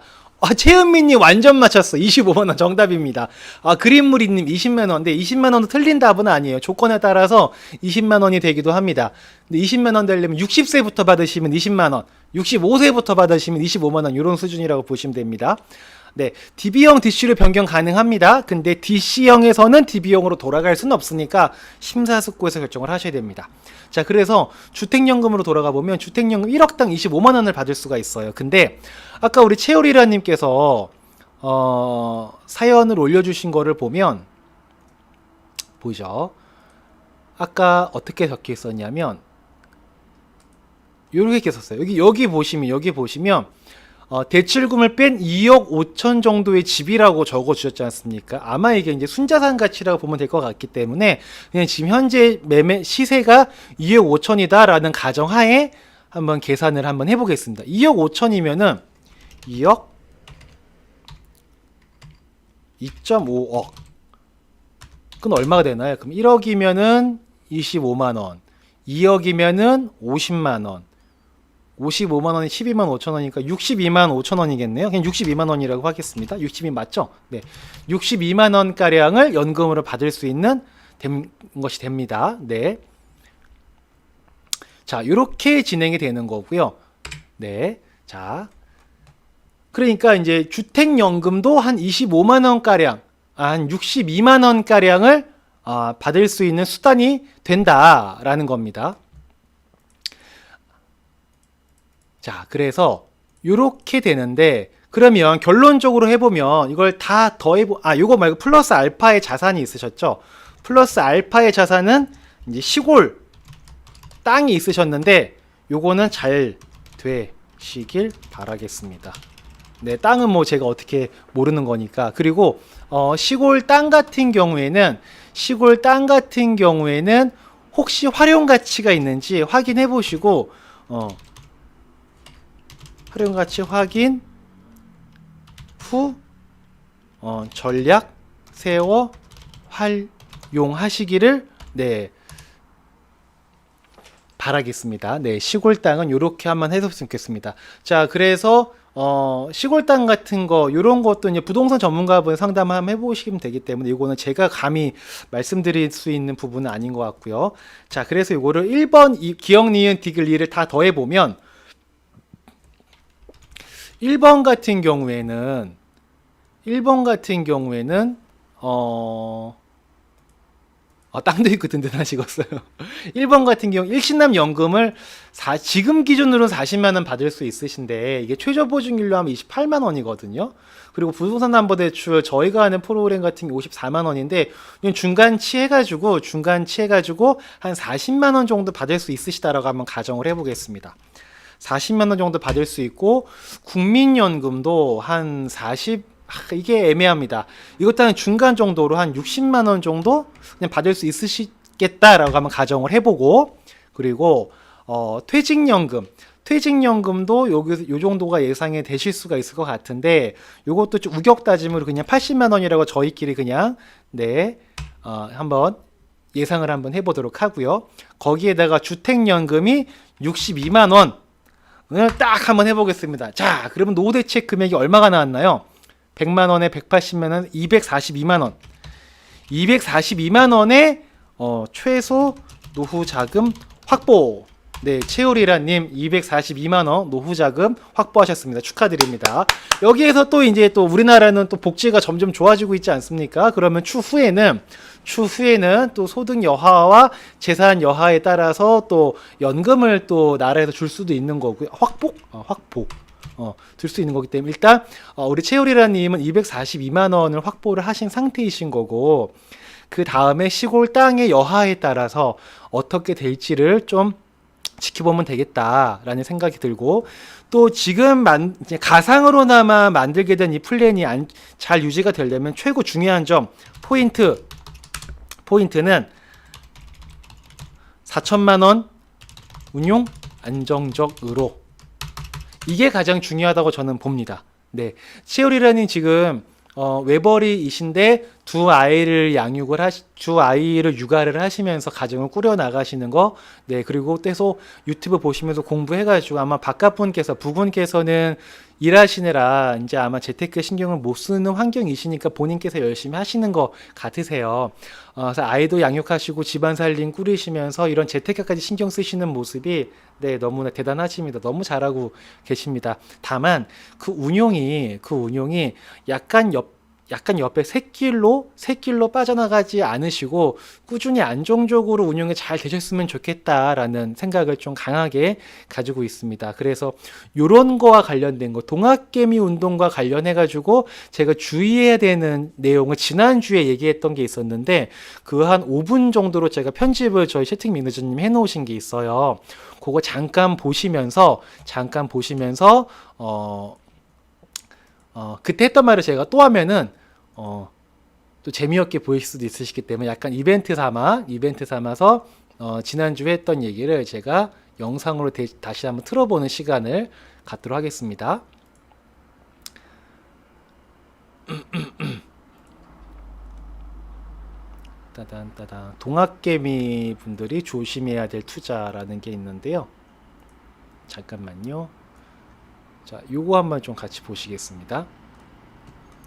최은미님 완전 맞췄어. 25만 원 정답입니다. 그린무리님 20만 원. 네, 20만 원도 틀린 답은 아니에요. 조건에 따라서 20만 원이 되기도 합니다. 근데 20만 원 되려면 60세부터 받으시면 20만 원, 65세부터 받으시면 25만 원 이런 수준이라고 보시면 됩니다. 네, DB형 DC로 변경 가능합니다. 근데 DC형에서는 DB형으로 돌아갈 수는 없으니까 심사숙고해서 결정을 하셔야 됩니다. 자, 그래서 주택연금으로 돌아가 보면 주택연금 1억당 25만 원을 받을 수가 있어요. 근데 아까 우리 최오리라님께서 사연을 올려주신 거를 보면 보이죠? 아까 어떻게 적혀 있었냐면 이렇게 썼어요. 여기 보시면 대출금을 뺀 2억 5천 정도의 집이라고 적어 주셨지 않습니까? 아마 이게 이제 순자산 가치라고 보면 될 것 같기 때문에 그냥 지금 현재 매매 시세가 2억 5천이다라는 가정하에 한번 계산을 한번 해보겠습니다. 2억 5천이면은 2억 2.5억 그건 얼마가 되나요? 그럼 1억이면은 25만 원, 2억이면은 50만 원, 55만 원이 12만 5천 원이니까 62만 5천 원이겠네요. 그냥 62만 원이라고 하겠습니다. 62 맞죠? 네. 62만 원 가량을 연금으로 받을 수 있는 것이 됩니다. 네. 자, 이렇게 진행이 되는 거고요. 네. 자. 그러니까 이제 주택연금도 한 25만 원 가량, 한 62만 원 가량을 받을 수 있는 수단이 된다라는 겁니다. 자, 그래서 이렇게 되는데, 그러면 결론적으로 해보면 이걸 다 요거 말고 플러스 알파의 자산이 있으셨죠? 플러스 알파의 자산은 이제 시골 땅이 있으셨는데, 요거는 잘 되시길 바라겠습니다. 네, 땅은 뭐 제가 어떻게 모르는 거니까. 그리고 시골 땅 같은 경우에는 혹시 활용 가치가 있는지 확인해 보시고 활용 가치 확인 후 전략 세워 활용하시기를 네 바라겠습니다. 네, 시골 땅은 이렇게 한번 해줬으면 좋겠습니다. 자, 그래서 시골 땅 같은 거 이런 것도 이제 부동산 전문가분 상담 한번 해보시면 되기 때문에 이거는 제가 감히 말씀드릴 수 있는 부분은 아닌 것 같고요. 자, 그래서 이거를 1번 기억 니은 디귿 리를 다 더해보면 1번 같은 경우에는 땅도 있고 든든하시겠어요. 1번 같은 경우 일신남 연금을 지금 기준으로 40만 원 받을 수 있으신데 이게 최저 보증일로 하면 28만 원이거든요. 그리고 부동산 담보대출 저희가 하는 프로그램 같은 게 54만 원인데 중간치 해가지고 한 40만 원 정도 받을 수 있으시다라고 한번 가정을 해보겠습니다. 40만 원 정도 받을 수 있고 국민연금도 한 40 이게 애매합니다. 이것도 한 중간 정도로 한 60만 원 정도 그냥 받을 수 있으시겠다라고 한번 가정을 해보고, 그리고 퇴직연금도 요 정도가 예상이 되실 수가 있을 것 같은데 요것도 좀 우격 다짐으로 그냥 80만 원이라고 저희끼리 그냥 한번 예상을 한번 해보도록 하고요. 거기에다가 주택연금이 62만 원을 딱 한번 해보겠습니다. 자, 그러면 노후대책 금액이 얼마가 나왔나요? 100만 원에 180만 원, 242만 원. 242만 원에 최소 노후 자금 확보. 네, 최우리라님 242만 원 노후 자금 확보하셨습니다. 축하드립니다. 여기에서 또 이제 또 우리나라는 또 복지가 점점 좋아지고 있지 않습니까? 그러면 추후에는 또 소득 여하와 재산 여하에 따라서 또 연금을 또 나라에서 줄 수도 있는 거고요. 확보. 줄 수 있는 거기 때문에 일단 우리 최우리라님은 242만 원을 확보를 하신 상태이신 거고, 그 다음에 시골 땅의 여하에 따라서 어떻게 될지를 좀 지켜보면 되겠다라는 생각이 들고, 또 지금 이제 가상으로나마 만들게 된 이 플랜이 잘 유지가 되려면 최고 중요한 점 포인트는 4천만 원 운용 안정적으로, 이게 가장 중요하다고 저는 봅니다. 네, 치어리라는 지금 외벌이이신데 두 아이를 육아를 하시면서 가정을 꾸려 나가시는 거, 네, 그리고 계속 유튜브 보시면서 공부해가지고 아마 부분께서는 일하시느라 이제 아마 재테크에 신경을 못 쓰는 환경이시니까 본인께서 열심히 하시는 것 같으세요. 그래서 아이도 양육하시고 집안 살림 꾸리시면서 이런 재테크까지 신경 쓰시는 모습이 네, 너무나 대단하십니다. 너무 잘하고 계십니다. 다만 그 운용이 약간 옆에 샛길로 빠져나가지 않으시고 꾸준히 안정적으로 운영이 잘 되셨으면 좋겠다라는 생각을 좀 강하게 가지고 있습니다. 그래서 이런 거와 관련된 거, 동학개미 운동과 관련해 가지고 제가 주의해야 되는 내용을 지난주에 얘기했던 게 있었는데 그 한 5분 정도로 제가 편집을 저희 채팅 매니저님 해놓으신 게 있어요. 그거 잠깐 보시면서 그때 했던 말을 제가 또 하면은 또 재미없게 보일 수도 있으시기 때문에 약간 이벤트 삼아서 지난주에 했던 얘기를 제가 영상으로 다시 한번 틀어보는 시간을 갖도록 하겠습니다. 따단 동학개미 분들이 조심해야 될 투자라는 게 있는데요. 잠깐만요. 자, 요거 한번 좀 같이 보시겠습니다.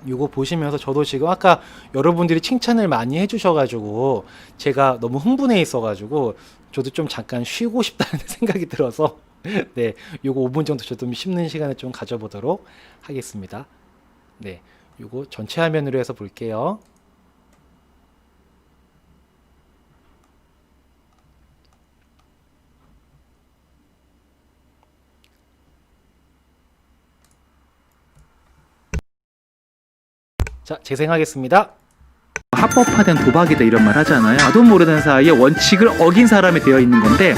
요거 보시면서 저도 지금 아까 여러분들이 칭찬을 많이 해주셔가지고 제가 너무 흥분해 있어가지고 저도 좀 잠깐 쉬고 싶다는 생각이 들어서 네, 요거 5분 정도 저도 쉬는 시간을 좀 가져보도록 하겠습니다. 네, 요거 전체 화면으로 해서 볼게요. 자, 재생하겠습니다. 합법화된 도박이다 이런 말 하잖아요. 나도 모르는 사이에 원칙을 어긴 사람이 되어 있는 건데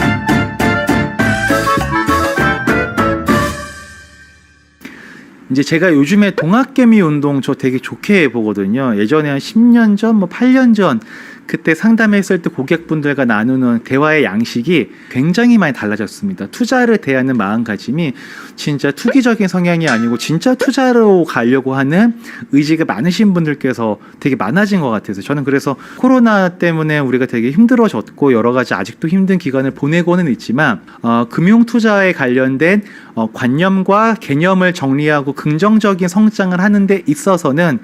이제 제가 요즘에 동학개미 운동 저 되게 좋게 보거든요. 예전에 한 10년 전, 뭐 8년 전 그때 상담했을 때 고객분들과 나누는 대화의 양식이 굉장히 많이 달라졌습니다. 투자를 대하는 마음가짐이 진짜 투기적인 성향이 아니고 진짜 투자로 가려고 하는 의지가 많으신 분들께서 되게 많아진 것 같아서 저는 그래서 코로나 때문에 우리가 되게 힘들어졌고 여러 가지 아직도 힘든 기간을 보내고는 있지만 금융 투자에 관련된 관념과 개념을 정리하고 긍정적인 성장을 하는 데 있어서는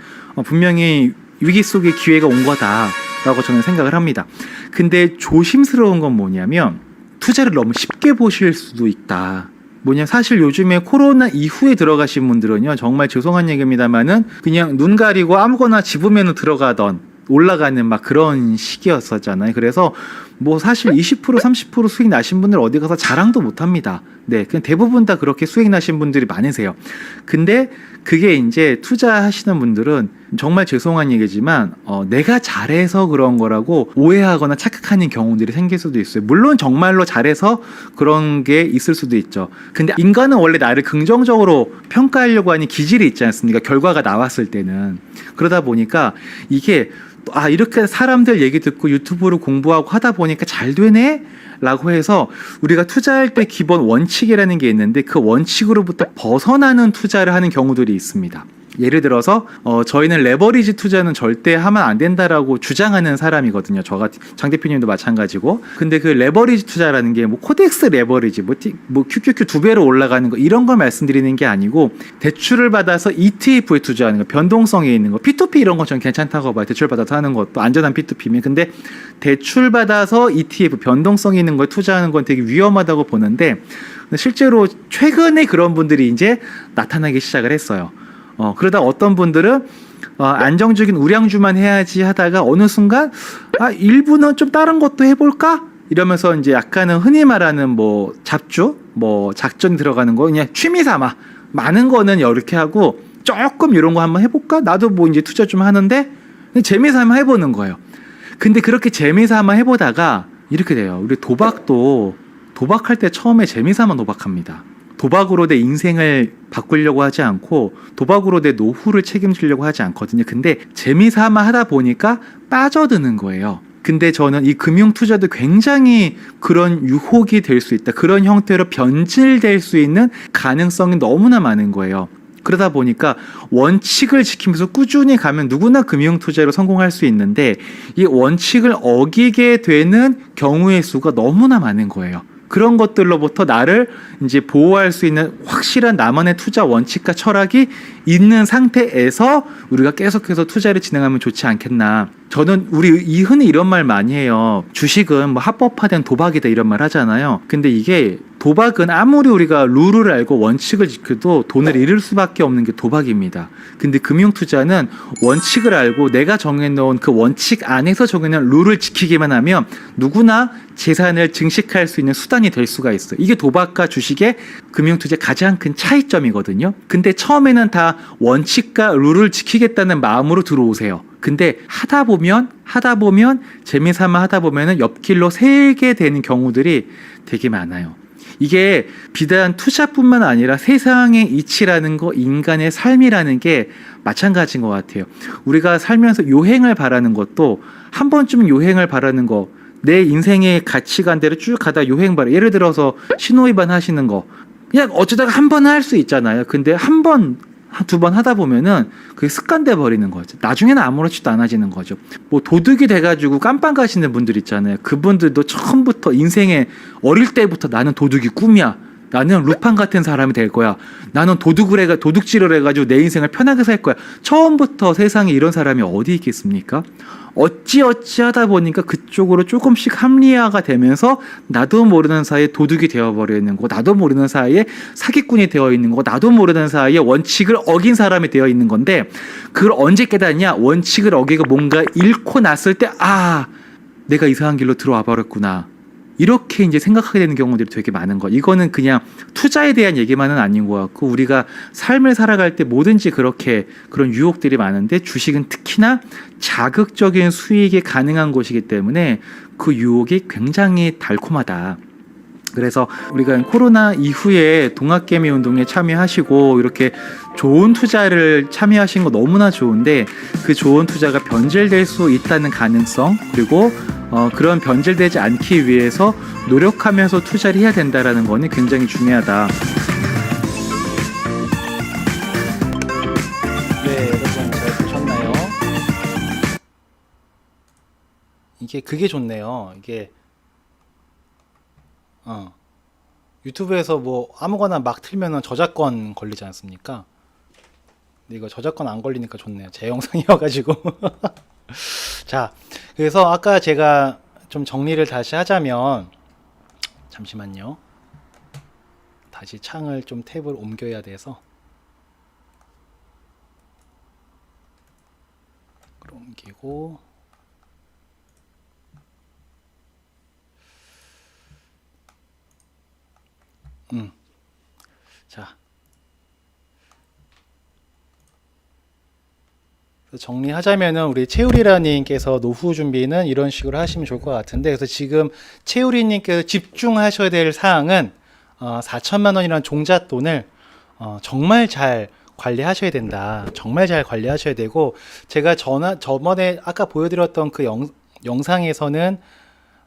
분명히 위기 속에 기회가 온 거다라고 저는 생각을 합니다. 근데 조심스러운 건 뭐냐면 투자를 너무 쉽게 보실 수도 있다. 뭐냐 사실 요즘에 코로나 이후에 들어가신 분들은요 정말 죄송한 얘기입니다만은 그냥 눈 가리고 아무거나 집으면 들어가던 올라가는 막 그런 시기였었잖아요. 그래서 뭐 사실 20% 30% 수익 나신 분들 어디 가서 자랑도 못 합니다. 네, 그냥 대부분 다 그렇게 수익 나신 분들이 많으세요. 근데 그게 이제 투자하시는 분들은 정말 죄송한 얘기지만 내가 잘해서 그런 거라고 오해하거나 착각하는 경우들이 생길 수도 있어요. 물론 정말로 잘해서 그런 게 있을 수도 있죠. 근데 인간은 원래 나를 긍정적으로 평가하려고 하는 기질이 있지 않습니까? 결과가 나왔을 때는. 그러다 보니까 이게 이렇게 사람들 얘기 듣고 유튜브로 공부하고 하다 보니까 잘 되네? 라고 해서 우리가 투자할 때 기본 원칙이라는 게 있는데 그 원칙으로부터 벗어나는 투자를 하는 경우들이 있습니다. 예를 들어서 저희는 레버리지 투자는 절대 하면 안 된다라고 주장하는 사람이거든요. 장 대표님도 마찬가지고. 근데 그 레버리지 투자라는 게 뭐 코덱스 레버리지, 뭐 QQQ 2배로 올라가는 거 이런 걸 말씀드리는 게 아니고 대출을 받아서 ETF에 투자하는 거, 변동성이 있는 거, P2P 이런 거 전 괜찮다고 봐요. 대출 받아서 하는 것도 안전한 P2P면. 근데 대출 받아서 ETF 변동성이 있는 걸 투자하는 건 되게 위험하다고 보는데 실제로 최근에 그런 분들이 이제 나타나기 시작을 했어요. 그러다 어떤 분들은 안정적인 우량주만 해야지 하다가 어느 순간 일부는 좀 다른 것도 해볼까? 이러면서 이제 약간은 흔히 말하는 뭐 잡주, 뭐 작전이 들어가는 거 그냥 취미 삼아 많은 거는 이렇게 하고 조금 이런 거 한번 해볼까? 나도 뭐 이제 투자 좀 하는데 재미삼아 해보는 거예요. 근데 그렇게 재미삼아 해보다가 이렇게 돼요. 우리 도박할 때 처음에 재미삼아 도박합니다. 도박으로 내 인생을 바꾸려고 하지 않고 도박으로 내 노후를 책임지려고 하지 않거든요. 근데 재미삼아 하다 보니까 빠져드는 거예요. 근데 저는 이 금융투자도 굉장히 그런 유혹이 될 수 있다. 그런 형태로 변질될 수 있는 가능성이 너무나 많은 거예요. 그러다 보니까 원칙을 지키면서 꾸준히 가면 누구나 금융투자로 성공할 수 있는데 이 원칙을 어기게 되는 경우의 수가 너무나 많은 거예요. 그런 것들로부터 나를 이제 보호할 수 있는 확실한 나만의 투자 원칙과 철학이 있는 상태에서 우리가 계속해서 투자를 진행하면 좋지 않겠나. 저는 흔히 이런 말 많이 해요. 주식은 뭐 합법화된 도박이다 이런 말 하잖아요. 근데 이게 도박은 아무리 우리가 룰을 알고 원칙을 지켜도 돈을 잃을 수밖에 없는 게 도박입니다. 근데 금융투자는 원칙을 알고 내가 정해놓은 그 원칙 안에서 정해놓은 룰을 지키기만 하면 누구나 재산을 증식할 수 있는 수단이 될 수가 있어요. 이게 도박과 주식의 금융투자의 가장 큰 차이점이거든요. 근데 처음에는 다 원칙과 룰을 지키겠다는 마음으로 들어오세요. 근데 하다 보면 재미삼아 하다 보면은 옆길로 새게 되는 경우들이 되게 많아요. 이게 비단 투자뿐만 아니라 세상의 이치라는 거, 인간의 삶이라는 게 마찬가지인 것 같아요. 우리가 살면서 요행을 바라는 것도 한 번쯤 요행을 바라는 거, 내 인생의 가치관대로 쭉 가다 요행 바라. 예를 들어서 신호위반 하시는 거 그냥 어쩌다가 한 번 할 수 있잖아요. 근데 한 번, 두 번 하다 보면은 그게 습관돼 버리는 거죠. 나중에는 아무렇지도 않아지는 거죠. 뭐 도둑이 돼가지고 깜빵 가시는 분들 있잖아요. 그분들도 처음부터 인생에 어릴 때부터 나는 도둑이 꿈이야. 나는 루팡 같은 사람이 될 거야. 나는 도둑질을 해가지고 내 인생을 편하게 살 거야. 처음부터 세상에 이런 사람이 어디 있겠습니까? 어찌어찌 하다 보니까 그쪽으로 조금씩 합리화가 되면서 나도 모르는 사이에 도둑이 되어버리는 거, 나도 모르는 사이에 사기꾼이 되어 있는 거, 나도 모르는 사이에 원칙을 어긴 사람이 되어 있는 건데, 그걸 언제 깨닫냐? 원칙을 어기고 뭔가 잃고 났을 때, 아, 내가 이상한 길로 들어와 버렸구나. 이렇게 이제 생각하게 되는 경우들이 되게 많은 거. 이거는 그냥 투자에 대한 얘기만은 아닌 것 같고, 우리가 삶을 살아갈 때 뭐든지 그렇게 그런 유혹들이 많은데, 주식은 특히나 자극적인 수익이 가능한 것이기 때문에 그 유혹이 굉장히 달콤하다. 그래서 우리가 코로나 이후에 동학개미 운동에 참여하시고 이렇게 좋은 투자를 참여하신 거 너무나 좋은데, 그 좋은 투자가 변질될 수 있다는 가능성, 그리고 그런 변질되지 않기 위해서 노력하면서 투자를 해야 된다는 거는 굉장히 중요하다. 네, 여러분 잘 보셨나요? 그게 좋네요. 유튜브에서 뭐 아무거나 막 틀면은 저작권 걸리지 않습니까? 근데 이거 저작권 안 걸리니까 좋네요. 제 영상이어가지고. 자, 그래서 아까 제가 좀 정리를 다시 하자면, 잠시만요. 다시 창을 좀 탭을 옮겨야 돼서. 옮기고. 자, 정리하자면은 우리 채우리라님께서 노후 준비는 이런 식으로 하시면 좋을 것 같은데, 그래서 지금 채우리님께서 집중하셔야 될 사항은 4천만 원이라는 종잣돈을 정말 잘 관리하셔야 된다. 정말 잘 관리하셔야 되고, 제가 저번에 아까 보여드렸던 그 영상에서는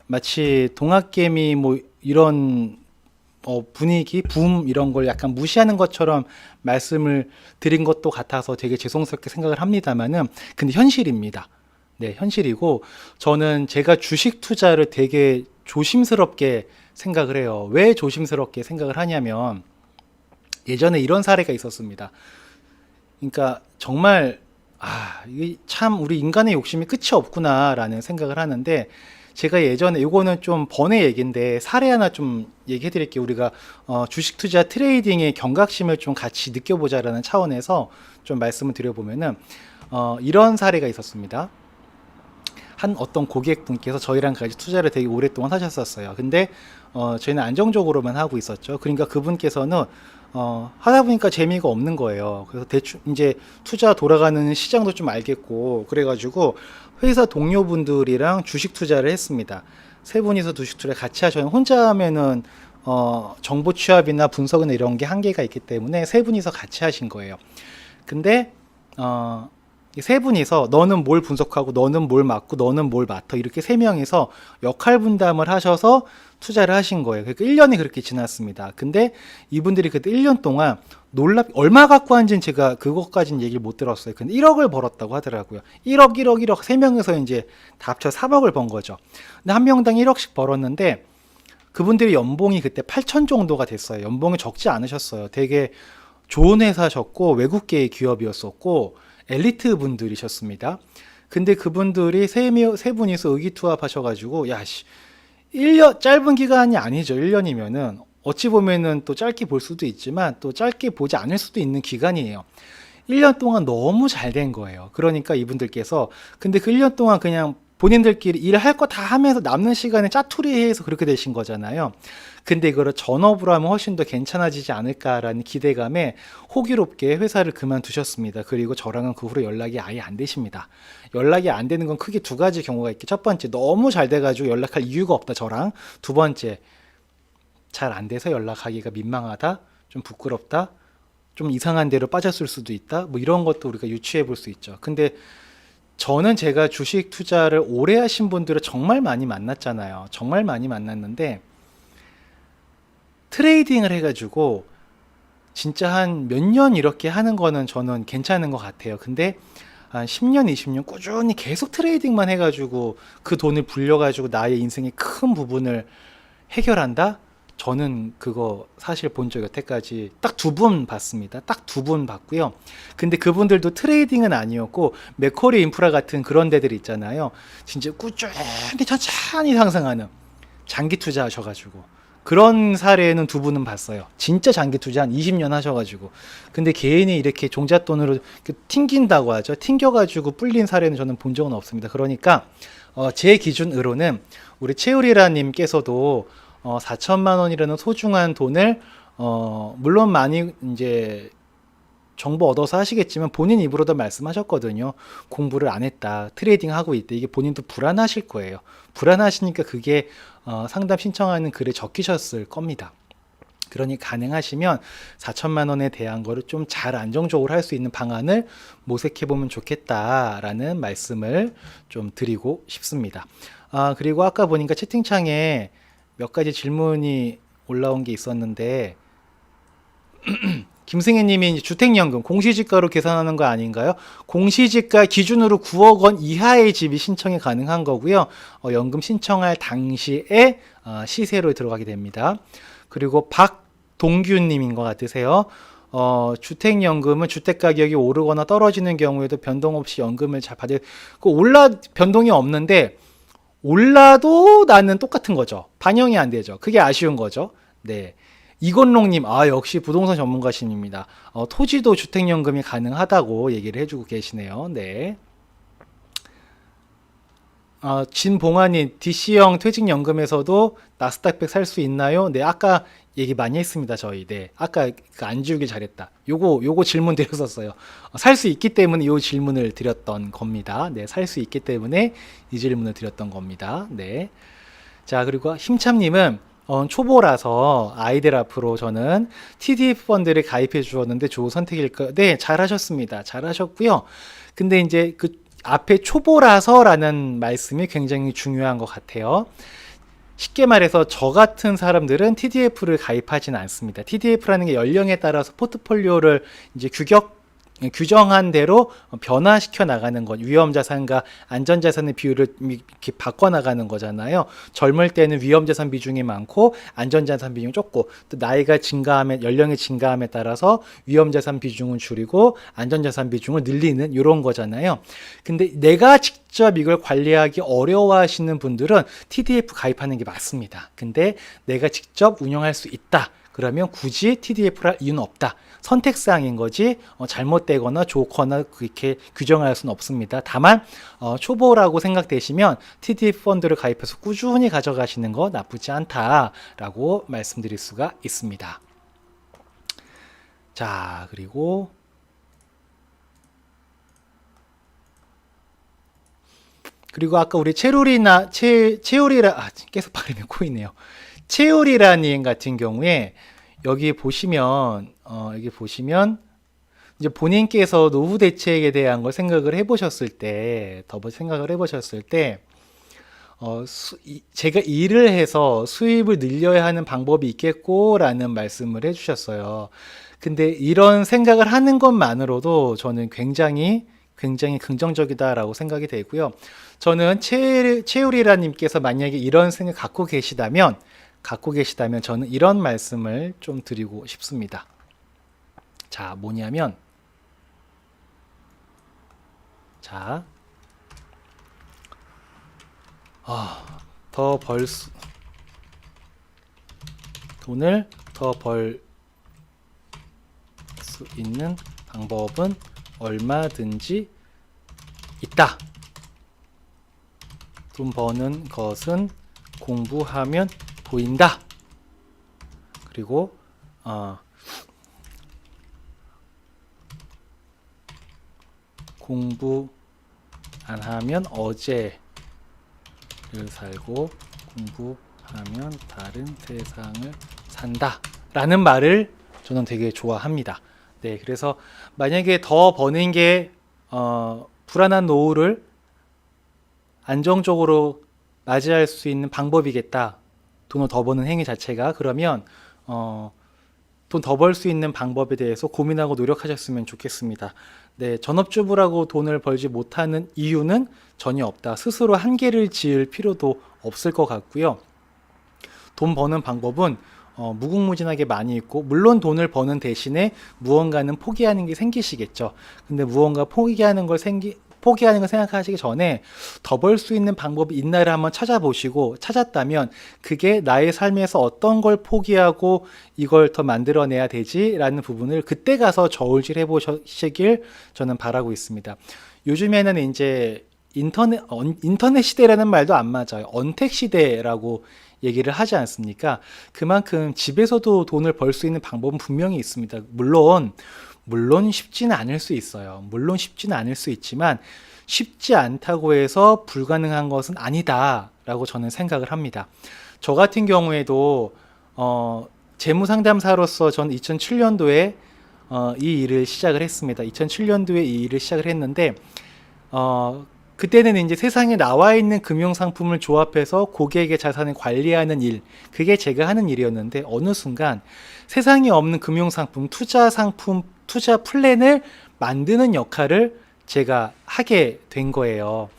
마치 동학개미 뭐 이런 분위기, 붐 이런 걸 약간 무시하는 것처럼 말씀을 드린 것도 같아서 되게 죄송스럽게 생각을 합니다만은, 근데 현실입니다. 네, 현실이고, 저는 제가 주식 투자를 되게 조심스럽게 생각을 해요. 왜 조심스럽게 생각을 하냐면, 예전에 이런 사례가 있었습니다. 그러니까 정말 이게 참 우리 인간의 욕심이 끝이 없구나라는 생각을 하는데, 제가 예전에, 이거는 좀 번외 얘기인데 사례 하나 좀 얘기해 드릴게요. 우리가 주식 투자 트레이딩의 경각심을 좀 같이 느껴보자라는 차원에서 좀 말씀을 드려보면은, 이런 사례가 있었습니다. 한 어떤 고객분께서 저희랑 같이 투자를 되게 오랫동안 하셨었어요. 근데 저희는 안정적으로만 하고 있었죠. 그러니까 그분께서는 하다 보니까 재미가 없는 거예요. 그래서 대충 이제 투자 돌아가는 시장도 좀 알겠고, 그래가지고 회사 동료분들이랑 주식 투자를 했습니다. 세 분이서 주식 투자를 같이 하셨는데, 혼자 하면은 정보 취합이나 분석이나 이런 게 한계가 있기 때문에 세 분이서 같이 하신 거예요. 근데 이 세 분이서 너는 뭘 분석하고 너는 뭘 맡고 너는 뭘 맡아, 이렇게 세 명이서 역할 분담을 하셔서 투자를 하신 거예요. 그러니까 1년이 그렇게 지났습니다. 근데 이분들이 그때 1년 동안 얼마 갖고 한지는 제가 그것까지는 얘기를 못 들었어요. 근데 1억을 벌었다고 하더라고요. 1억 세 명에서 이제 다 합쳐 4억을 번 거죠. 근데 한 명당 1억씩 벌었는데, 그분들이 연봉이 그때 8천 정도가 됐어요. 연봉이 적지 않으셨어요. 되게 좋은 회사셨고 외국계의 기업이었었고 엘리트 분들이셨습니다. 근데 그분들이 세 분이서 의기투합하셔가지고, 야씨, 1년, 짧은 기간이 아니죠. 1년이면은 어찌 보면은 또 짧게 볼 수도 있지만 또 짧게 보지 않을 수도 있는 기간이에요. 1년 동안 너무 잘 된 거예요. 그러니까 이분들께서, 근데 그 1년 동안 그냥 본인들끼리 일할 거 다 하면서 남는 시간에 짜투리해서 그렇게 되신 거잖아요. 근데 이거를 전업으로 하면 훨씬 더 괜찮아지지 않을까라는 기대감에 호기롭게 회사를 그만두셨습니다. 그리고 저랑은 그 후로 연락이 아예 안 되십니다. 연락이 안 되는 건 크게 두 가지 경우가 있게, 첫 번째, 너무 잘 돼가지고 연락할 이유가 없다, 저랑. 두 번째, 잘 안 돼서 연락하기가 민망하다, 좀 부끄럽다, 좀 이상한 데로 빠졌을 수도 있다, 뭐 이런 것도 우리가 유추해 볼 수 있죠. 근데 저는 제가 주식 투자를 오래 하신 분들을 정말 많이 만났잖아요. 정말 많이 만났는데, 트레이딩을 해가지고 진짜 한 몇 년 이렇게 하는 거는 저는 괜찮은 것 같아요. 근데 한 10년, 20년 꾸준히 계속 트레이딩만 해가지고 그 돈을 불려가지고 나의 인생의 큰 부분을 해결한다? 저는 그거 사실 본 적 여태까지 딱 2분 봤습니다. 딱 2분 봤고요. 근데 그분들도 트레이딩은 아니었고 맥쿼리 인프라 같은 그런 데들 있잖아요. 진짜 꾸준히 천천히 상승하는 장기 투자하셔가지고 그런 사례는 2분은 봤어요. 진짜 장기 투자 한 20년 하셔가지고. 근데 개인이 이렇게 종잣돈으로 이렇게 튕긴다고 하죠. 튕겨가지고 불린 사례는 저는 본 적은 없습니다. 그러니까 제 기준으로는 우리 최우리라님께서도 4천만 원이라는 소중한 돈을 물론 많이 이제 정보 얻어서 하시겠지만 본인 입으로도 말씀하셨거든요. 공부를 안 했다. 트레이딩 하고 있다. 이게 본인도 불안하실 거예요. 불안하시니까 그게 상담 신청하는 글에 적히셨을 겁니다. 그러니 가능하시면 4천만 원에 대한 거를 좀 잘 안정적으로 할 수 있는 방안을 모색해 보면 좋겠다라는 말씀을 좀 드리고 싶습니다. 그리고 아까 보니까 채팅창에 몇 가지 질문이 올라온 게 있었는데 김승혜 님이 주택연금 공시지가로 계산하는 거 아닌가요? 공시지가 기준으로 9억 원 이하의 집이 신청이 가능한 거고요. 연금 신청할 당시에 시세로 들어가게 됩니다. 그리고 박동규 님인 것 같으세요. 주택연금은 주택가격이 오르거나 떨어지는 경우에도 변동 없이 연금을 잘 받을, 변동이 없는데 올라도 나는 똑같은 거죠. 반영이 안 되죠. 그게 아쉬운 거죠. 네. 이건롱님, 역시 부동산 전문가십니다. 토지도 주택연금이 가능하다고 얘기를 해주고 계시네요. 네. 진봉환이 DC형 퇴직연금에서도 나스닥백 살 수 있나요? 네, 아까 얘기 많이 했습니다, 저희. 네, 아까 안 지우길 잘했다. 요거 질문 드렸었어요. 살 수 있기 때문에 요 질문을 드렸던 겁니다. 네, 살 수 있기 때문에 이 질문을 드렸던 겁니다. 네. 자, 그리고 힘참님은 초보라서 아이들 앞으로 저는 TDF 펀드를 가입해 주었는데 좋은 선택일까요? 네, 잘하셨습니다. 잘하셨고요. 근데 이제 그 앞에 초보라서라는 말씀이 굉장히 중요한 것 같아요. 쉽게 말해서 저 같은 사람들은 TDF를 가입하지는 않습니다. TDF라는 게 연령에 따라서 포트폴리오를 이제 규정한 대로 변화시켜 나가는 것, 위험자산과 안전자산의 비율을 이렇게 바꿔 나가는 거잖아요. 젊을 때는 위험자산 비중이 많고 안전자산 비중이 적고, 또 나이가 증가하면, 연령의 증가함에 따라서 위험자산 비중을 줄이고 안전자산 비중을 늘리는 이런 거잖아요. 근데 내가 직접 이걸 관리하기 어려워하시는 분들은 TDF 가입하는 게 맞습니다. 근데 내가 직접 운영할 수 있다. 그러면 굳이 TDF를 할 이유는 없다. 선택사항인 거지 잘못되거나 좋거나 그렇게 규정할 수는 없습니다. 다만 초보라고 생각되시면 TDF 펀드를 가입해서 꾸준히 가져가시는 거 나쁘지 않다라고 말씀드릴 수가 있습니다. 자, 그리고 아까 우리 채우리라 계속 발음이 코이네요. 채우리라님 같은 경우에 여기 보시면 이제 본인께서 노후 대책에 대한 걸 생각을 해보셨을 때 제가 일을 해서 수입을 늘려야 하는 방법이 있겠고라는 말씀을 해주셨어요. 근데 이런 생각을 하는 것만으로도 저는 굉장히 긍정적이다라고 생각이 되고요. 저는 채우리라님께서 만약에 이런 생각 갖고 계시다면 저는 이런 말씀을 좀 드리고 싶습니다. 자, 뭐냐면, 돈을 더 벌 수 있는 방법은 얼마든지 있다. 돈 버는 것은 공부하면 보인다. 그리고 공부 안 하면 어제를 살고 공부하면 다른 세상을 산다 라는 말을 저는 되게 좋아합니다. 네, 그래서 만약에 더 버는 게 불안한 노후를 안정적으로 맞이할 수 있는 방법이겠다. 돈을 더 버는 행위 자체가. 그러면 돈 더 벌 수 있는 방법에 대해서 고민하고 노력하셨으면 좋겠습니다. 네, 전업주부라고 돈을 벌지 못하는 이유는 전혀 없다. 스스로 한계를 지을 필요도 없을 것 같고요. 돈 버는 방법은 무궁무진하게 많이 있고, 물론 돈을 버는 대신에 무언가는 포기하는 게 생기시겠죠. 근데 무언가 포기하는 걸 생각하시기 전에 더 벌 수 있는 방법이 있나를 한번 찾아보시고, 찾았다면 그게 나의 삶에서 어떤 걸 포기하고 이걸 더 만들어내야 되지라는 부분을 그때 가서 저울질 해보시길 저는 바라고 있습니다. 요즘에는 이제 인터넷 시대라는 말도 안 맞아요. 언택 시대라고 얘기를 하지 않습니까? 그만큼 집에서도 돈을 벌 수 있는 방법은 분명히 있습니다. 물론 쉽지는 않을 수 있어요. 물론 쉽지는 않을 수 있지만, 쉽지 않다고 해서 불가능한 것은 아니다라고 저는 생각을 합니다. 저 같은 경우에도 재무상담사로서 전 2007년도에 이 일을 시작을 했습니다. 2007년도에 이 일을 시작을 했는데, 그때는 이제 세상에 나와 있는 금융상품을 조합해서 고객의 자산을 관리하는 일, 그게 제가 하는 일이었는데, 어느 순간 세상에 없는 금융상품, 투자 플랜을 만드는 역할을 제가 하게 된 거예요.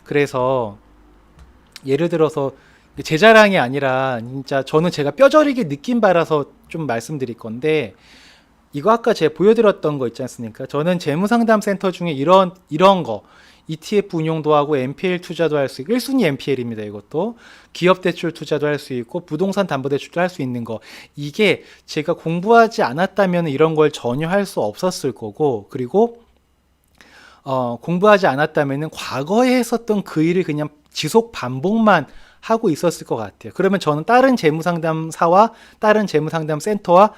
그래서 예를 들어서 제 자랑이 아니라 진짜 저는 제가 뼈저리게 느낀 바라서 좀 말씀드릴 건데, 이거 아까 제가 보여드렸던 거 있지 않습니까? 저는 재무상담센터 중에 이런 거 ETF 운용도 하고 NPL 투자도 할 수 있고, 1순위 NPL입니다. 이것도 기업대출 투자도 할 수 있고 부동산 담보대출도 할 수 있는 거, 이게 제가 공부하지 않았다면 이런 걸 전혀 할 수 없었을 거고, 그리고 공부하지 않았다면 과거에 했었던 그 일을 그냥 지속 반복만 하고 있었을 것 같아요. 그러면 저는 다른 재무상담사와 다른 재무상담센터와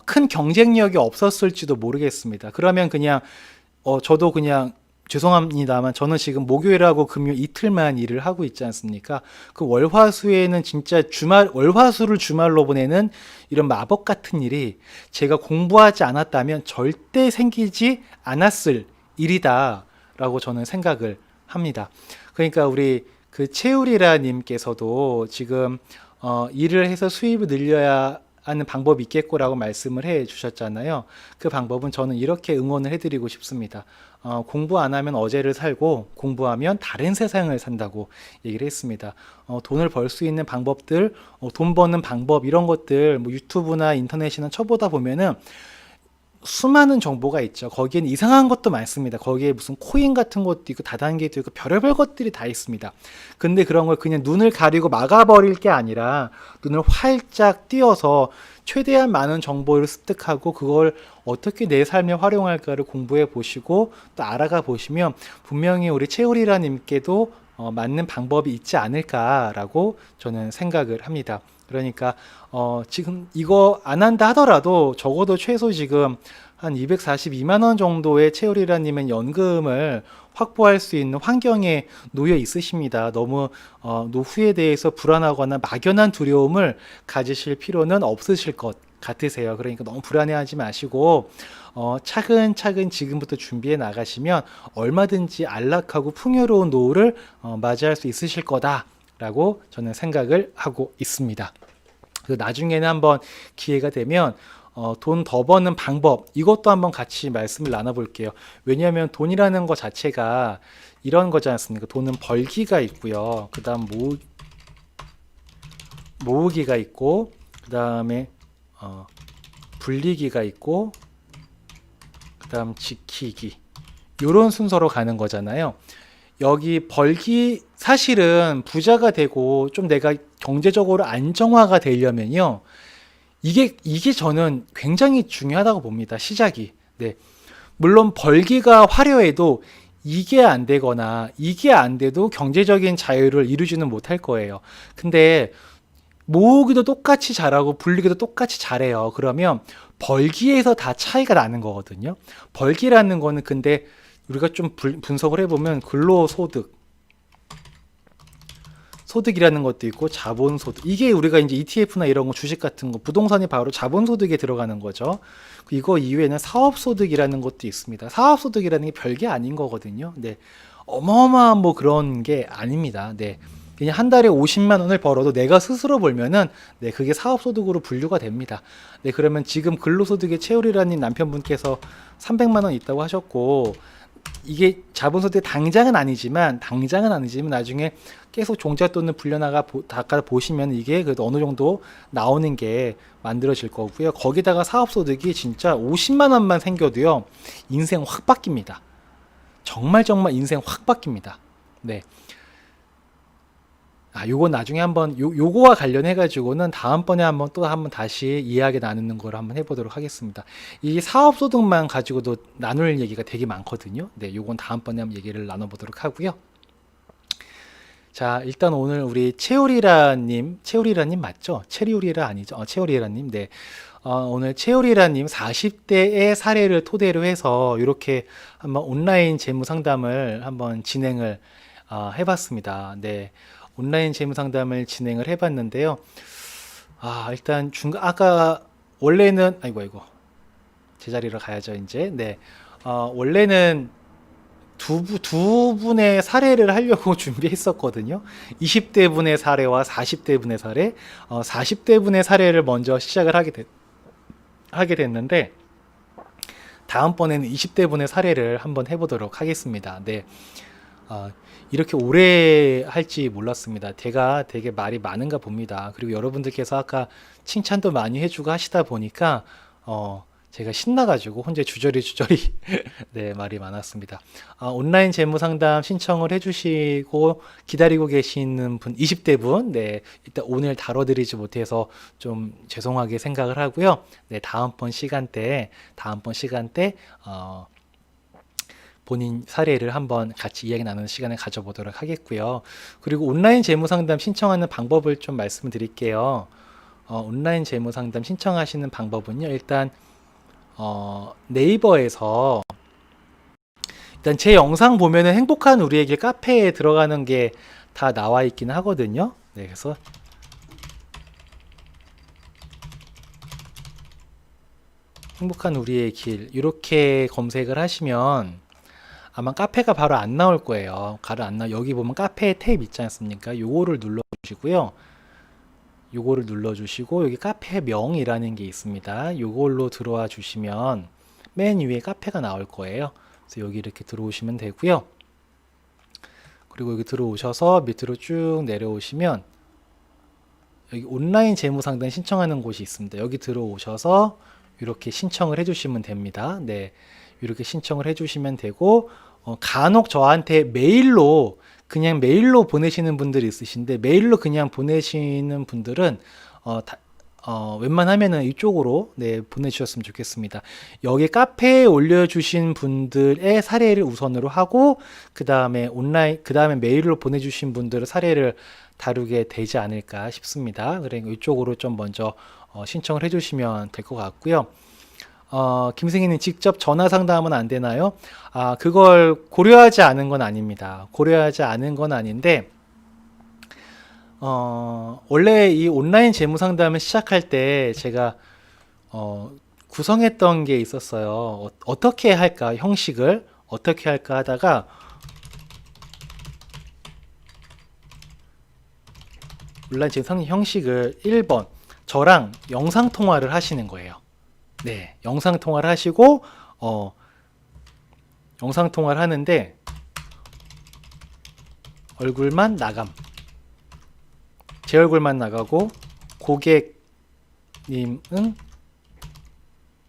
큰 경쟁력이 없었을지도 모르겠습니다. 그러면 그냥 저도 그냥 죄송합니다만 저는 지금 목요일하고 금요일 이틀만 일을 하고 있지 않습니까? 그 월화수에는 진짜 월화수를 주말로 보내는 이런 마법 같은 일이 제가 공부하지 않았다면 절대 생기지 않았을 일이다라고 저는 생각을 합니다. 그러니까 우리 그 채우리라 님께서도 지금 일을 해서 수입을 늘려야 하는 방법이 있겠고라고 말씀을 해 주셨잖아요. 그 방법은 저는 이렇게 응원을 해드리고 싶습니다. 공부 안 하면 어제를 살고 공부하면 다른 세상을 산다고 얘기를 했습니다. 돈을 벌 수 있는 방법들, 돈 버는 방법, 이런 것들 뭐 유튜브나 인터넷이나 쳐보다 보면은 수많은 정보가 있죠. 거기에는 이상한 것도 많습니다. 거기에 무슨 코인 같은 것도 있고 다단계도 있고 별의별 것들이 다 있습니다. 근데 그런 걸 그냥 눈을 가리고 막아버릴 게 아니라 눈을 활짝 띄어서 최대한 많은 정보를 습득하고 그걸 어떻게 내 삶에 활용할까를 공부해 보시고 또 알아가 보시면 분명히 우리 채우리라님께도 맞는 방법이 있지 않을까라고 저는 생각을 합니다. 그러니까 지금 이거 안 한다 하더라도 적어도 최소 지금 한 242만 원 정도의 채우리라님은 연금을 확보할 수 있는 환경에 놓여 있으십니다. 너무 노후에 대해서 불안하거나 막연한 두려움을 가지실 필요는 없으실 것 같으세요. 그러니까 너무 불안해하지 마시고 차근차근 지금부터 준비해 나가시면 얼마든지 안락하고 풍요로운 노후를 맞이할 수 있으실 거다라고 저는 생각을 하고 있습니다. 나중에는 한번 기회가 되면 돈 더 버는 방법, 이것도 한번 같이 말씀을 나눠볼게요. 왜냐하면 돈이라는 것 자체가 이런 거지 않습니까? 돈은 벌기가 있고요. 그 다음 모으기가 있고, 그 다음에 불리기가 있고, 그 다음 지키기, 이런 순서로 가는 거잖아요. 여기 벌기, 사실은 부자가 되고 좀 내가 경제적으로 안정화가 되려면요, 이게 저는 굉장히 중요하다고 봅니다. 시작이. 네. 물론 벌기가 화려해도 이게 안 되거나 이게 안 돼도 경제적인 자유를 이루지는 못할 거예요. 근데 모으기도 똑같이 잘하고 불리기도 똑같이 잘해요. 그러면 벌기에서 다 차이가 나는 거거든요. 벌기라는 거는 근데 우리가 좀 분석을 해보면 소득이라는 것도 있고 자본소득, 이게 우리가 이제 ETF나 이런 거 주식 같은 거 부동산이 바로 자본소득에 들어가는 거죠. 이거 이외에는 사업소득이라는 것도 있습니다. 사업소득이라는 게 별게 아닌 거거든요. 네, 어마어마한 뭐 그런 게 아닙니다. 네, 그냥 한 달에 50만 원을 벌어도 내가 스스로 벌면은 네, 그게 사업소득으로 분류가 됩니다. 네, 그러면 지금 근로소득의 채울이라는 남편분께서 300만 원 있다고 하셨고, 이게 자본소득 당장은 아니지만 나중에 계속 종잣돈을 불려나가 보시면 이게 그래도 어느 정도 나오는 게 만들어질 거고요. 거기다가 사업소득이 진짜 50만 원만 생겨도요, 인생 확 바뀝니다. 정말 인생 확 바뀝니다. 네. 요건 나중에 한번 요거와 관련해 가지고는 다음번에 한번 다시 이야기 나누는 걸 한번 해보도록 하겠습니다. 이 사업소득만 가지고도 나눌 얘기가 되게 많거든요. 네, 요건 다음번에 한번 얘기를 나눠보도록 하고요. 자, 일단 오늘 우리 채우리라님 맞죠? 체리우리라 아니죠? 채우리라님, 네. 오늘 채우리라님 40대의 사례를 토대로 해서 이렇게 한번 온라인 재무 상담을 한번 진행을 해봤습니다. 네. 온라인 재무 상담을 진행을 해봤는데요. 일단 아까 원래는 아이고 제자리로 가야죠 이제. 네. 원래는 두 분의 사례를 하려고 준비했었거든요. 20대 분의 사례와 40대 분의 사례. 40대 분의 사례를 먼저 시작을 하게 됐는데, 다음번에는 20대 분의 사례를 한번 해보도록 하겠습니다. 네. 이렇게 오래 할지 몰랐습니다. 제가 되게 말이 많은가 봅니다. 그리고 여러분들께서 아까 칭찬도 많이 해주고 하시다 보니까 제가 신나가지고 혼자 주저리 네, 말이 많았습니다. 온라인 재무상담 신청을 해주시고 기다리고 계시는 분, 20대 분, 네, 일단 오늘 다뤄드리지 못해서 좀 죄송하게 생각을 하고요. 네, 다음번 시간대 본인 사례를 한번 같이 이야기 나누는 시간을 가져보도록 하겠고요. 그리고 온라인 재무상담 신청하는 방법을 좀 말씀드릴게요. 온라인 재무상담 신청하시는 방법은요, 일단 네이버에서 일단 제 영상 보면은 행복한 우리의 길 카페에 들어가는 게 다 나와 있긴 하거든요. 네, 그래서 행복한 우리의 길 이렇게 검색을 하시면 아마 카페가 바로 안 나올 거예요. 여기 보면 카페 탭 있지 않습니까? 요거를 눌러주시고 여기 카페 명이라는 게 있습니다. 요걸로 들어와 주시면 맨 위에 카페가 나올 거예요. 그래서 여기 이렇게 들어오시면 되고요. 그리고 여기 들어오셔서 밑으로 쭉 내려오시면 여기 온라인 재무상담 신청하는 곳이 있습니다. 여기 들어오셔서 이렇게 신청을 해주시면 됩니다. 네, 이렇게 신청을 해주시면 되고, 간혹 저한테 그냥 메일로 보내시는 분들이 있으신데, 메일로 그냥 보내시는 분들은 웬만하면은 이쪽으로 네, 보내주셨으면 좋겠습니다. 여기 카페에 올려주신 분들의 사례를 우선으로 하고, 그 다음에 메일로 보내주신 분들의 사례를 다루게 되지 않을까 싶습니다. 그러니까 이쪽으로 좀 먼저 신청을 해주시면 될 것 같고요. 김승희님 직접 전화 상담은 안 되나요? 그걸 고려하지 않은 건 아닙니다. 고려하지 않은 건 아닌데, 원래 이 온라인 재무 상담을 시작할 때 제가 구성했던 게 있었어요. 어떻게 할까? 형식을 어떻게 할까 하다가 온라인 재무 상담 형식을 1번 저랑 영상 통화를 하시는 거예요. 네, 영상 통화를 하시고 영상 통화를 하는데 얼굴만 나감. 제 얼굴만 나가고 고객님은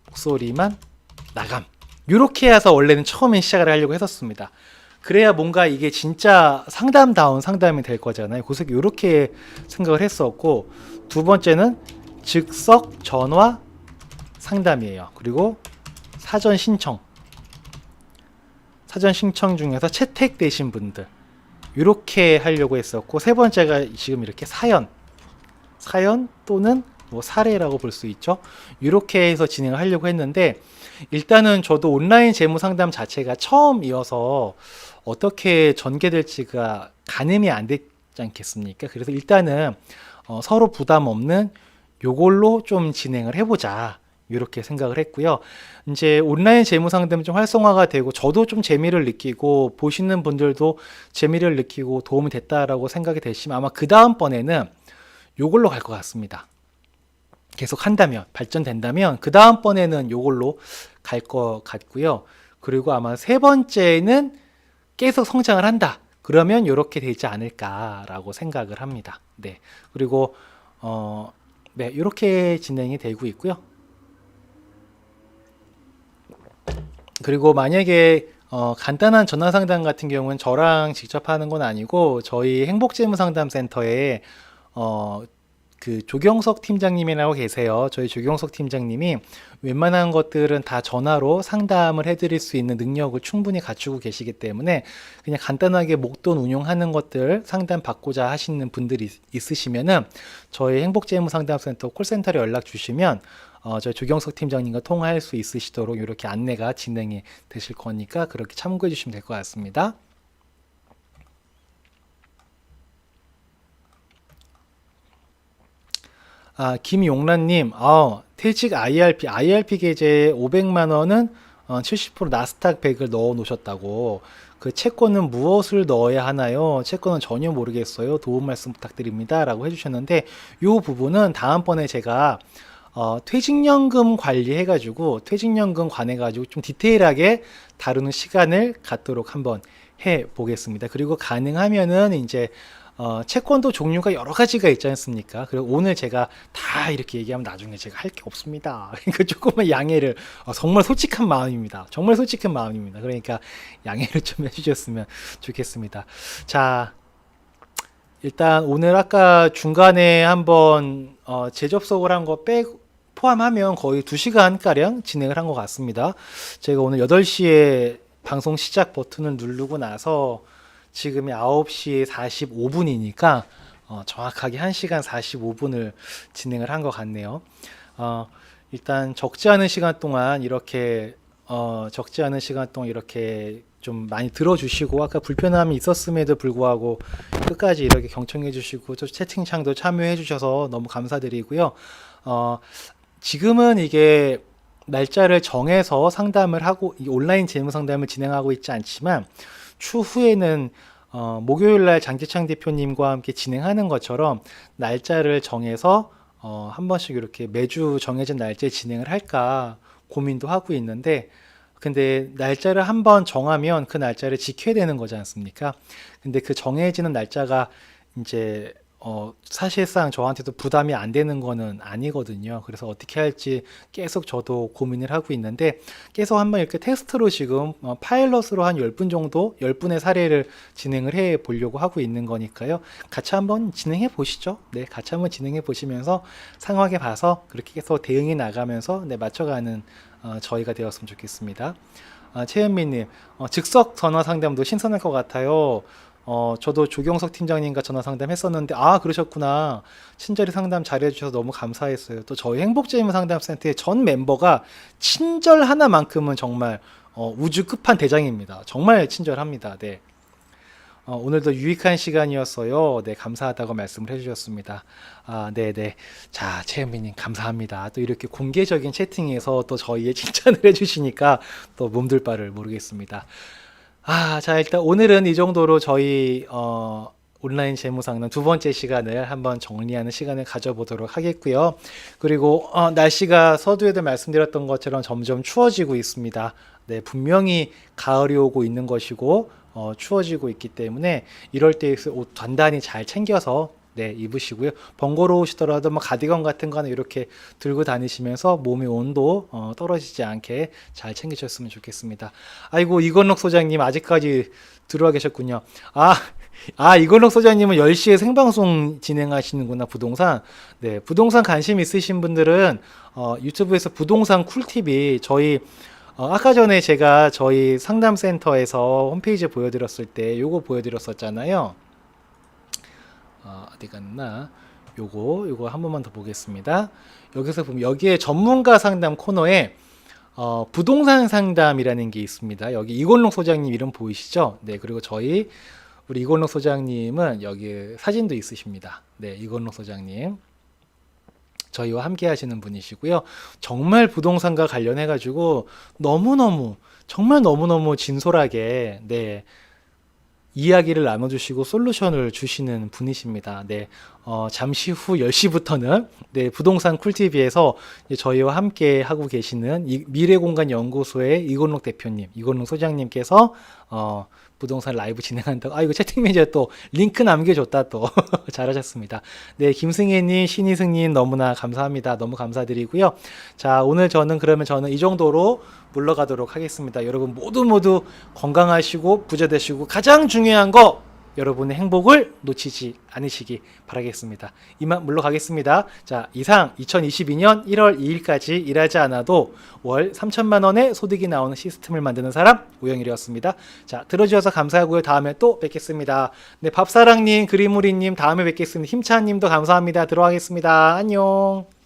목소리만 나감. 이렇게 해서 원래는 처음에 시작을 하려고 했었습니다. 그래야 뭔가 이게 진짜 상담다운 상담이 될 거잖아요. 그래서 이렇게 생각을 했었고, 두 번째는 즉석 전화 상담이에요. 그리고 사전 신청 중에서 채택되신 분들 이렇게 하려고 했었고, 세 번째가 지금 이렇게 사연 또는 뭐 사례라고 볼 수 있죠. 이렇게 해서 진행을 하려고 했는데, 일단은 저도 온라인 재무 상담 자체가 처음이어서 어떻게 전개될지가 가늠이 안 되지 않겠습니까? 그래서 일단은 서로 부담 없는 요걸로 좀 진행을 해보자, 이렇게 생각을 했고요. 이제 온라인 재무 상담이 좀 활성화가 되고 저도 좀 재미를 느끼고 보시는 분들도 재미를 느끼고 도움이 됐다라고 생각이 되시면 아마 그 다음번에는 요걸로 갈 것 같습니다. 계속 한다면, 발전된다면 그 다음번에는 요걸로 갈 것 같고요. 그리고 아마 세 번째는 계속 성장을 한다. 그러면 이렇게 되지 않을까라고 생각을 합니다. 네. 그리고 네, 이렇게 진행이 되고 있고요. 그리고 만약에 간단한 전화 상담 같은 경우는 저랑 직접 하는 건 아니고 저희 행복재무상담센터에 그 조경석 팀장님이라고 계세요. 저희 조경석 팀장님이 웬만한 것들은 다 전화로 상담을 해드릴 수 있는 능력을 충분히 갖추고 계시기 때문에 그냥 간단하게 목돈 운용하는 것들 상담 받고자 하시는 분들이 있으시면은 저희 행복재무상담센터 콜센터에 연락 주시면 저희 조경석 팀장님과 통화할 수 있으시도록 이렇게 안내가 진행이 되실 거니까 그렇게 참고해 주시면 될 것 같습니다. 김용란님, 퇴직 IRP 계좌에 500만 원은 70% 나스닥 100을 넣어 놓으셨다고. 그 채권은 무엇을 넣어야 하나요? 채권은 전혀 모르겠어요. 도움 말씀 부탁드립니다. 라고 해주셨는데, 이 부분은 다음번에 제가 퇴직연금 관리해가지고, 퇴직연금 관해가지고 좀 디테일하게 다루는 시간을 갖도록 한번 해 보겠습니다. 그리고 가능하면은 이제 채권도 종류가 여러 가지가 있지 않습니까? 그리고 오늘 제가 다 이렇게 얘기하면 나중에 제가 할 게 없습니다. 그러니까 조금만 양해를, 정말 솔직한 마음입니다. 정말 솔직한 마음입니다. 그러니까 양해를 좀 해주셨으면 좋겠습니다. 자, 일단 오늘 아까 중간에 한번 재접속을 한 거 포함하면 거의 2시간가량 진행을 한 것 같습니다. 제가 오늘 8시에 방송 시작 버튼을 누르고 나서 지금이 9시 45분이니까 정확하게 1시간 45분을 진행을 한 것 같네요. 일단 적지 않은 시간 동안 이렇게 좀 많이 들어주시고 아까 불편함이 있었음에도 불구하고 끝까지 이렇게 경청해 주시고 또 채팅창도 참여해 주셔서 너무 감사드리고요. 지금은 이게 날짜를 정해서 상담을 하고 온라인 재무 상담을 진행하고 있지 않지만 추후에는 목요일날 장기창 대표님과 함께 진행하는 것처럼 날짜를 정해서 한 번씩 이렇게 매주 정해진 날짜에 진행을 할까 고민도 하고 있는데 근데 날짜를 한번 정하면 그 날짜를 지켜야 되는 거지 않습니까? 근데 그 정해지는 날짜가 이제 사실상 저한테도 부담이 안 되는 거는 아니거든요. 그래서 어떻게 할지 계속 저도 고민을 하고 있는데 계속 한번 이렇게 테스트로 지금 파일럿으로 한 10분 정도 10분의 사례를 진행을 해 보려고 하고 있는 거니까요. 같이 한번 진행해 보시죠. 네, 같이 한번 진행해 보시면서 상황에 봐서 그렇게 계속 대응해 나가면서 네, 맞춰가는 저희가 되었으면 좋겠습니다. 최현미님, 즉석 전화 상담도 신선할 것 같아요. 저도 조경석 팀장님과 전화 상담 했었는데, 그러셨구나. 친절히 상담 잘해주셔서 너무 감사했어요. 또 저희 행복재무 상담센터의 전 멤버가 친절 하나만큼은 정말, 우주 끝판 대장입니다. 정말 친절합니다. 네. 오늘도 유익한 시간이었어요. 네, 감사하다고 말씀을 해주셨습니다. 네네. 자, 최현미님, 감사합니다. 또 이렇게 공개적인 채팅에서 또 저희의 칭찬을 해주시니까 또 몸둘 바를 모르겠습니다. 자, 일단 오늘은 이 정도로 저희 온라인 재무상담 두 번째 시간을 한번 정리하는 시간을 가져보도록 하겠고요. 그리고 날씨가 서두에도 말씀드렸던 것처럼 점점 추워지고 있습니다. 네, 분명히 가을이 오고 있는 것이고 추워지고 있기 때문에 이럴 때 옷 단단히 잘 챙겨서 네, 입으시고요. 번거로우시더라도 뭐 가디건 같은 거는 이렇게 들고 다니시면서 몸의 온도 떨어지지 않게 잘 챙기셨으면 좋겠습니다. 아이고, 이건록 소장님 아직까지 들어와 계셨군요. 이건록 소장님은 10시에 생방송 진행하시는구나, 부동산. 네, 부동산 관심 있으신 분들은 유튜브에서 부동산 쿨TV 저희 아까 전에 제가 저희 상담센터에서 홈페이지 보여드렸을 때 요거 보여드렸었잖아요. 어디 갔나? 요거 한 번만 더 보겠습니다. 여기서 보면 여기에 전문가 상담 코너에 부동산 상담이라는 게 있습니다. 여기 이건록 소장님 이름 보이시죠? 네, 그리고 우리 이건록 소장님은 여기 사진도 있으십니다. 네, 이건록 소장님. 저희와 함께 하시는 분이시고요. 정말 부동산과 관련해 가지고 정말 너무너무 진솔하게 네, 이야기를 나눠주시고 솔루션을 주시는 분이십니다. 네, 잠시 후 10시부터는 네, 부동산 쿨TV에서 저희와 함께 하고 계시는 미래공간연구소의 이건록 대표님, 이건록 소장님께서 부동산 라이브 진행한다고. 이거 채팅 메시지에 또 링크 남겨줬다 또. 잘하셨습니다. 네, 김승혜님, 신희승님 너무나 감사합니다. 너무 감사드리고요. 자, 오늘 저는 이 정도로 물러가도록 하겠습니다. 여러분 모두 건강하시고 부자 되시고 가장 중요한 거 여러분의 행복을 놓치지 않으시기 바라겠습니다. 이만 물러가겠습니다. 자, 이상 2022년 1월 2일까지 일하지 않아도 월 3천만 원의 소득이 나오는 시스템을 만드는 사람 오영일이었습니다. 자, 들어주셔서 감사하고요. 다음에 또 뵙겠습니다. 네, 밥사랑님, 그리무리님 다음에 뵙겠습니다. 힘찬님도 감사합니다. 들어가겠습니다. 안녕.